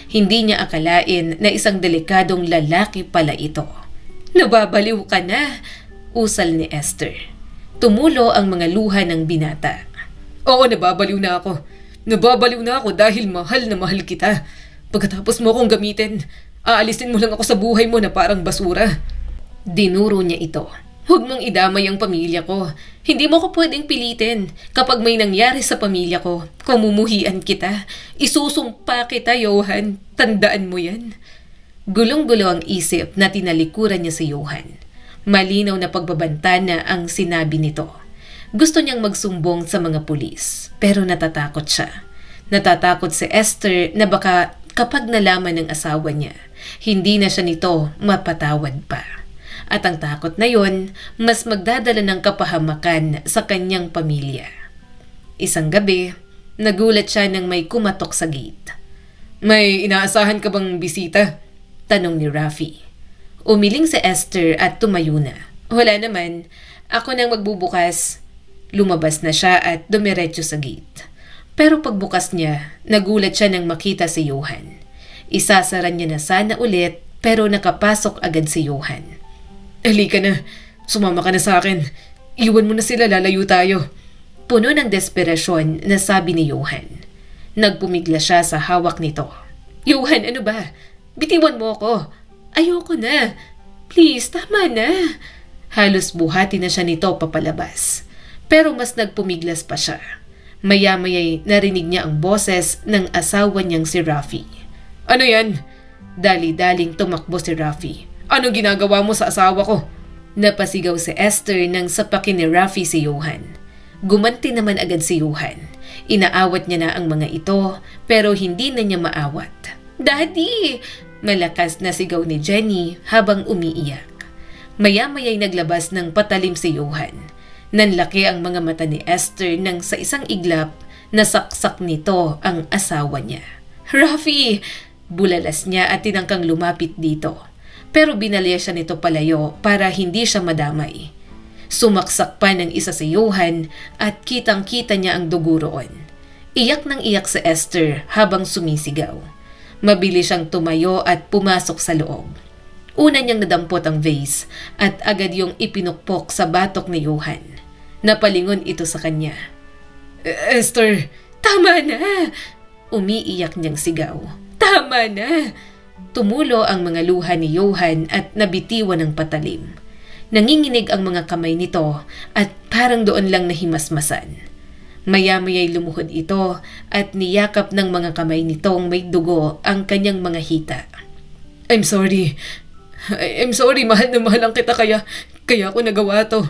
Hindi niya akalain na isang delikadong lalaki pala ito. Nababaliw ka na, usal ni Esther. Tumulo ang mga luha ng binata. Oo, nababaliw na ako. Nababaliw na ako dahil mahal na mahal kita. Pagkatapos mo akong gamitin, aalisin mo lang ako sa buhay mo na parang basura. Dinuro niya ito. Huwag mong idamay ang pamilya ko. Hindi mo ko pwedeng pilitin. Kapag may nangyari sa pamilya ko, kumumuhian kita. Isusumpa kita, Johan. Tandaan mo yan. Gulong-gulo ang isip na tinalikuran niya si Johan. Malinaw na pagbabanta na ang sinabi nito. Gusto niyang magsumbong sa mga pulis, pero natatakot siya. Natatakot si Esther na baka kapag nalaman ng asawa niya, hindi na siya nito mapatawad pa. At ang takot na yon, mas magdadala ng kapahamakan sa kanyang pamilya. Isang gabi, nagulat siya nang may kumatok sa gate. May inaasahan ka bang bisita? Tanong ni Rafi. Umiling si Esther at tumayo na. Wala naman, ako nang magbubukas. Lumabas na siya at dumiretso sa gate. Pero pagbukas niya, nagulat siya nang makita si Johan. Isasara niya na sana ulit pero nakapasok agad si Johan. Halika na, sumama ka na sa akin. Iwan mo na sila, lalayo tayo. Puno ng desperasyon na sabi ni Johan. Nagpumigla siya sa hawak nito. Johan, ano ba? Bitiwan mo ako. Ayoko na. Please, tama na. Halos buhati na siya nito papalabas. Pero mas nagpumiglas pa siya. Maya-maya'y narinig niya ang boses ng asawa niyang si Rafi. Ano yan? Dali-daling tumakbo si Rafi. Anong ginagawa mo sa asawa ko? Napasigaw si Esther nang sapakin ni Rafi si Johan. Gumanti naman agad si Johan. Inaawat niya na ang mga ito pero hindi na niya maawat. Daddy! Malakas na sigaw ni Jenny habang umiiyak. Maya-maya'y naglabas ng patalim si Johan. Nanlaki ang mga mata ni Esther nang sa isang iglap nasaksak nito ang asawa niya. Rafi! Bulalas niya at tinangkang lumapit dito. Pero binalya siya nito palayo para hindi siya madamay. Sumaksak pa ng isa si Johan at kitang-kita niya ang dugo roon. Iyak nang iyak si Esther habang sumisigaw. Mabilis siyang tumayo at pumasok sa loob. Una niyang nadampot ang vase at agad yung ipinukpok sa batok ni Johan. Napalingon ito sa kanya. Esther, tama na! Umiiyak niyang sigaw. Tama na! Tumulo ang mga luha ni Johan at nabitiwan ng patalim. Nanginginig ang mga kamay nito at parang doon lang nahimasmasan. Maya-maya'y lumuhod ito at niyakap ng mga kamay nitong may dugo ang kanyang mga hita. I'm sorry, mahal na mahal lang kita kaya ako nagawa to.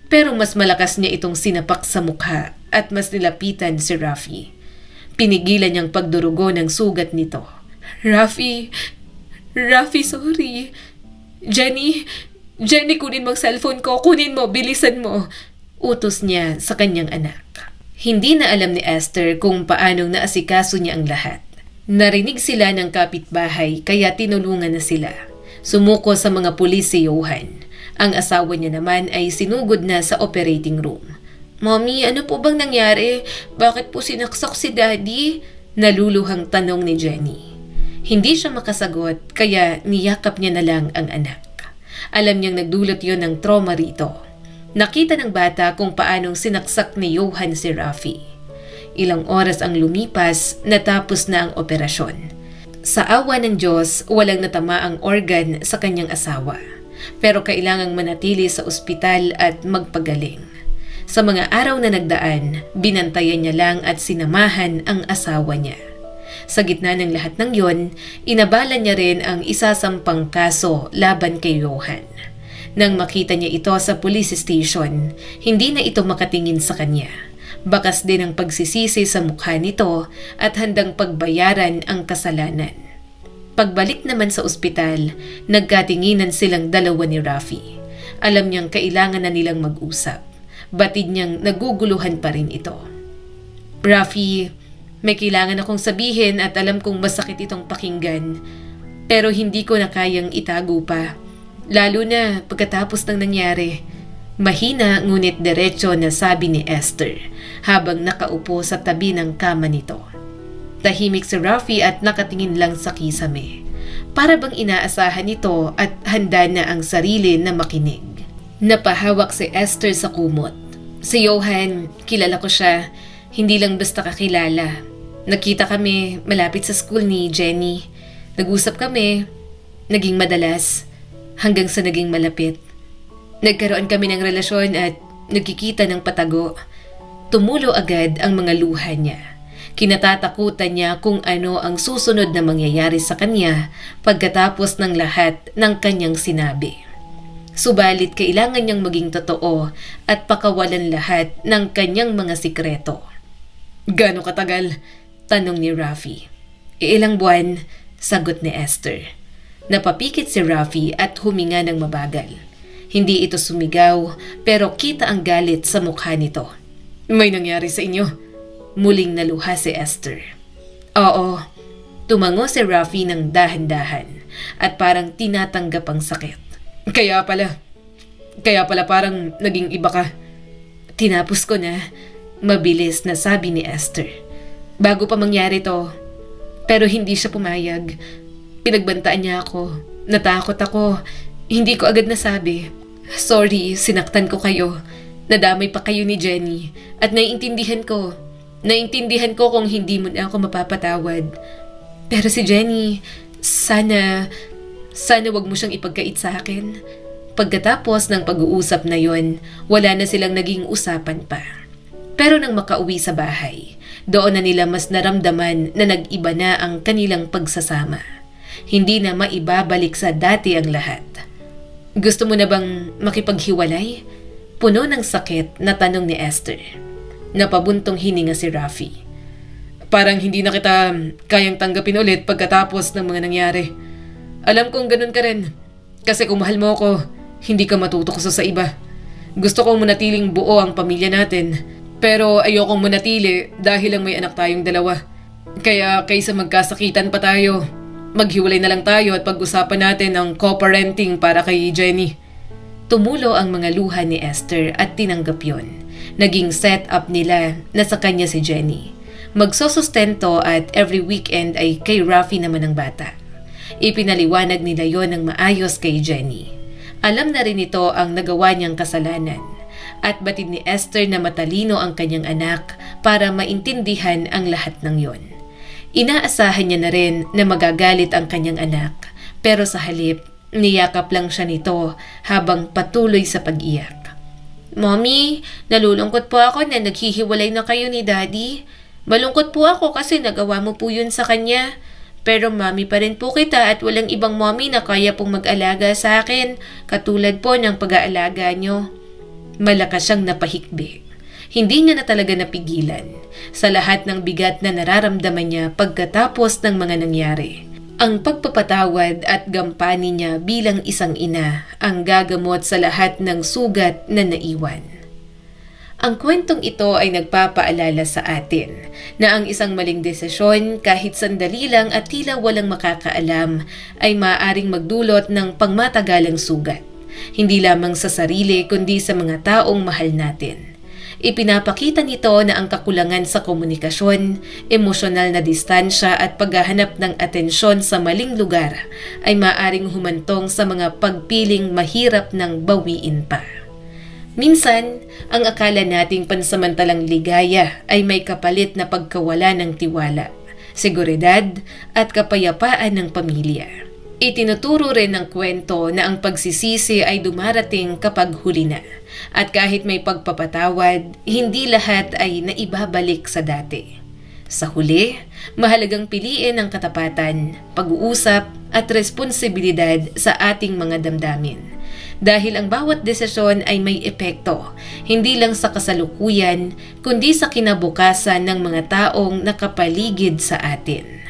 Pero mas malakas niya itong sinapak sa mukha at mas nilapitan si Rafi. Pinigilan niyang pagdurugo ng sugat nito. Rafi, sorry. Jenny, kunin mo ang cellphone ko. Kunin mo, bilisan mo. Utos niya sa kanyang anak. Hindi na alam ni Esther kung paanong naasikaso niya ang lahat. Narinig sila ng kapitbahay kaya tinulungan na sila. Sumuko sa mga pulis si Johan. Ang asawa niya naman ay sinugod na sa operating room. Mommy, ano po bang nangyari? Bakit po sinaksak si Daddy? Naluluhang tanong ni Jenny. Hindi siya makasagot kaya niyakap niya na lang ang anak. Alam niyang nagdulot yon ng trauma rito. Nakita ng bata kung paanong sinaksak ni Johan si Rafi. Ilang oras ang lumipas, natapos na ang operasyon. Sa awa ng Diyos, walang natama ang organ sa kanyang asawa. Pero kailangang manatili sa ospital at magpagaling. Sa mga araw na nagdaan, binantayan niya lang at sinamahan ang asawa niya. Sa gitna ng lahat ng yon, inabalan niya rin ang isasampang kaso laban kay Johan. Nang makita niya ito sa police station, hindi na ito makatingin sa kanya. Bakas din ang pagsisisi sa mukha nito at handang pagbayaran ang kasalanan. Pagbalik naman sa ospital, nagkatinginan silang dalawa ni Rafi. Alam niyang kailangan na nilang mag-usap. Batid niyang naguguluhan pa rin ito. Rafi, may kailangan akong sabihin at alam kong masakit itong pakinggan. Pero hindi ko na kayang itago pa. Lalo na pagkatapos ng nangyari. Mahina ngunit diretso na sabi ni Esther habang nakaupo sa tabi ng kama nito. Tahimik si Rafi at nakatingin lang sa kisame. Para bang inaasahan nito at handa na ang sarili na makinig. Napahawak si Esther sa kumot. Si Johan, kilala ko siya. Hindi lang basta kakilala. Nakita kami malapit sa school ni Jenny. Nag-usap kami. Naging madalas. Hanggang sa naging malapit. Nagkaroon kami ng relasyon at nagkikita ng patago. Tumulo agad ang mga luha niya. Kinatatakutan niya kung ano ang susunod na mangyayari sa kanya pagkatapos ng lahat ng kanyang sinabi. Subalit kailangan niyang maging totoo at pakawalan lahat ng kanyang mga sikreto. "Gaano katagal?" tanong ni Rafi. "Ilang buwan," sagot ni Esther. Napapikit si Rafi at huminga ng mabagal. Hindi ito sumigaw pero kita ang galit sa mukha nito. "May nangyari sa inyo?" Muling naluha si Esther. "Oo." Tumango si Rafi ng dahan-dahan at parang tinatanggap ang sakit. Kaya pala parang naging iba ka." "Tinapos ko na." Mabilis na sabi ni Esther. "Bago pa mangyari to." Pero hindi siya pumayag. Pinagbantaan niya ako. Natakot ako. Hindi ko agad nasabi. "Sorry, sinaktan ko kayo. Nadamay pa kayo ni Jenny. At naiintindihan ko. Naiintindihan ko kung hindi mo na ako mapapatawad. Pero si Jenny, sana wag mo siyang ipagkait sa akin." Pagkatapos ng pag-uusap na yon, wala na silang naging usapan pa. Pero nang makauwi sa bahay, doon na nila mas naramdaman na nag-iba na ang kanilang pagsasama. Hindi na maibabalik sa dati ang lahat. "Gusto mo na bang makipaghiwalay?" Puno ng sakit na tanong ni Esther. Napabuntong hininga si Rafi. "Parang hindi na kita kayang tanggapin ulit pagkatapos ng mga nangyari. Alam kong ganun ka rin. Kasi kung mahal mo ako, hindi ka matutukso sa iba. Gusto kong manatiling buo ang pamilya natin. Pero ayokong manatili dahil lang may anak tayong dalawa. Kaya kaysa magkasakitan pa tayo, maghiwalay na lang tayo at pag-usapan natin ang co-parenting para kay Jenny." Tumulo ang mga luha ni Esther at tinanggap yon. Naging set-up nila na sa kanya si Jenny. Magsosustento at every weekend ay kay Rafi naman ang bata. Ipinaliwanag nila yon ng maayos kay Jenny. Alam na rin ito ang nagawa niyang kasalanan. At batid ni Esther na matalino ang kanyang anak para maintindihan ang lahat ng yon. Inaasahan niya na rin na magagalit ang kanyang anak, pero sa halip, niyakap lang siya nito habang patuloy sa pag-iyak. "Mommy, nalulungkot po ako na naghihiwalay na kayo ni Daddy. Malungkot po ako kasi nagawa mo po yun sa kanya. Pero mommy pa rin po kita at walang ibang mommy na kaya pong mag-alaga sa akin, katulad po ng pag-aalaga nyo." Malakas siyang napahikbi. Hindi niya na talaga napigilan sa lahat ng bigat na nararamdaman niya pagkatapos ng mga nangyari. Ang pagpapatawad at gampanin niya bilang isang ina ang gagamot sa lahat ng sugat na naiwan. Ang kwentong ito ay nagpapaalala sa atin na ang isang maling desisyon kahit sandali lang at tila walang makakaalam ay maaaring magdulot ng pangmatagalang sugat. Hindi lamang sa sarili kundi sa mga taong mahal natin. Ipinapakita nito na ang kakulangan sa komunikasyon, emosyonal na distansya at paghahanap ng atensyon sa maling lugar ay maaaring humantong sa mga pagpiling mahirap ng bawiin pa. Minsan, ang akala nating pansamantalang ligaya ay may kapalit na pagkawala ng tiwala, seguridad at kapayapaan ng pamilya. Itinuturo rin ng kwento na ang pagsisisi ay dumarating kapag huli na, at kahit may pagpapatawad, hindi lahat ay naibabalik sa dati. Sa huli, mahalagang piliin ang katapatan, pag-uusap at responsibilidad sa ating mga damdamin. Dahil ang bawat desisyon ay may epekto, hindi lang sa kasalukuyan, kundi sa kinabukasan ng mga taong nakapaligid sa atin.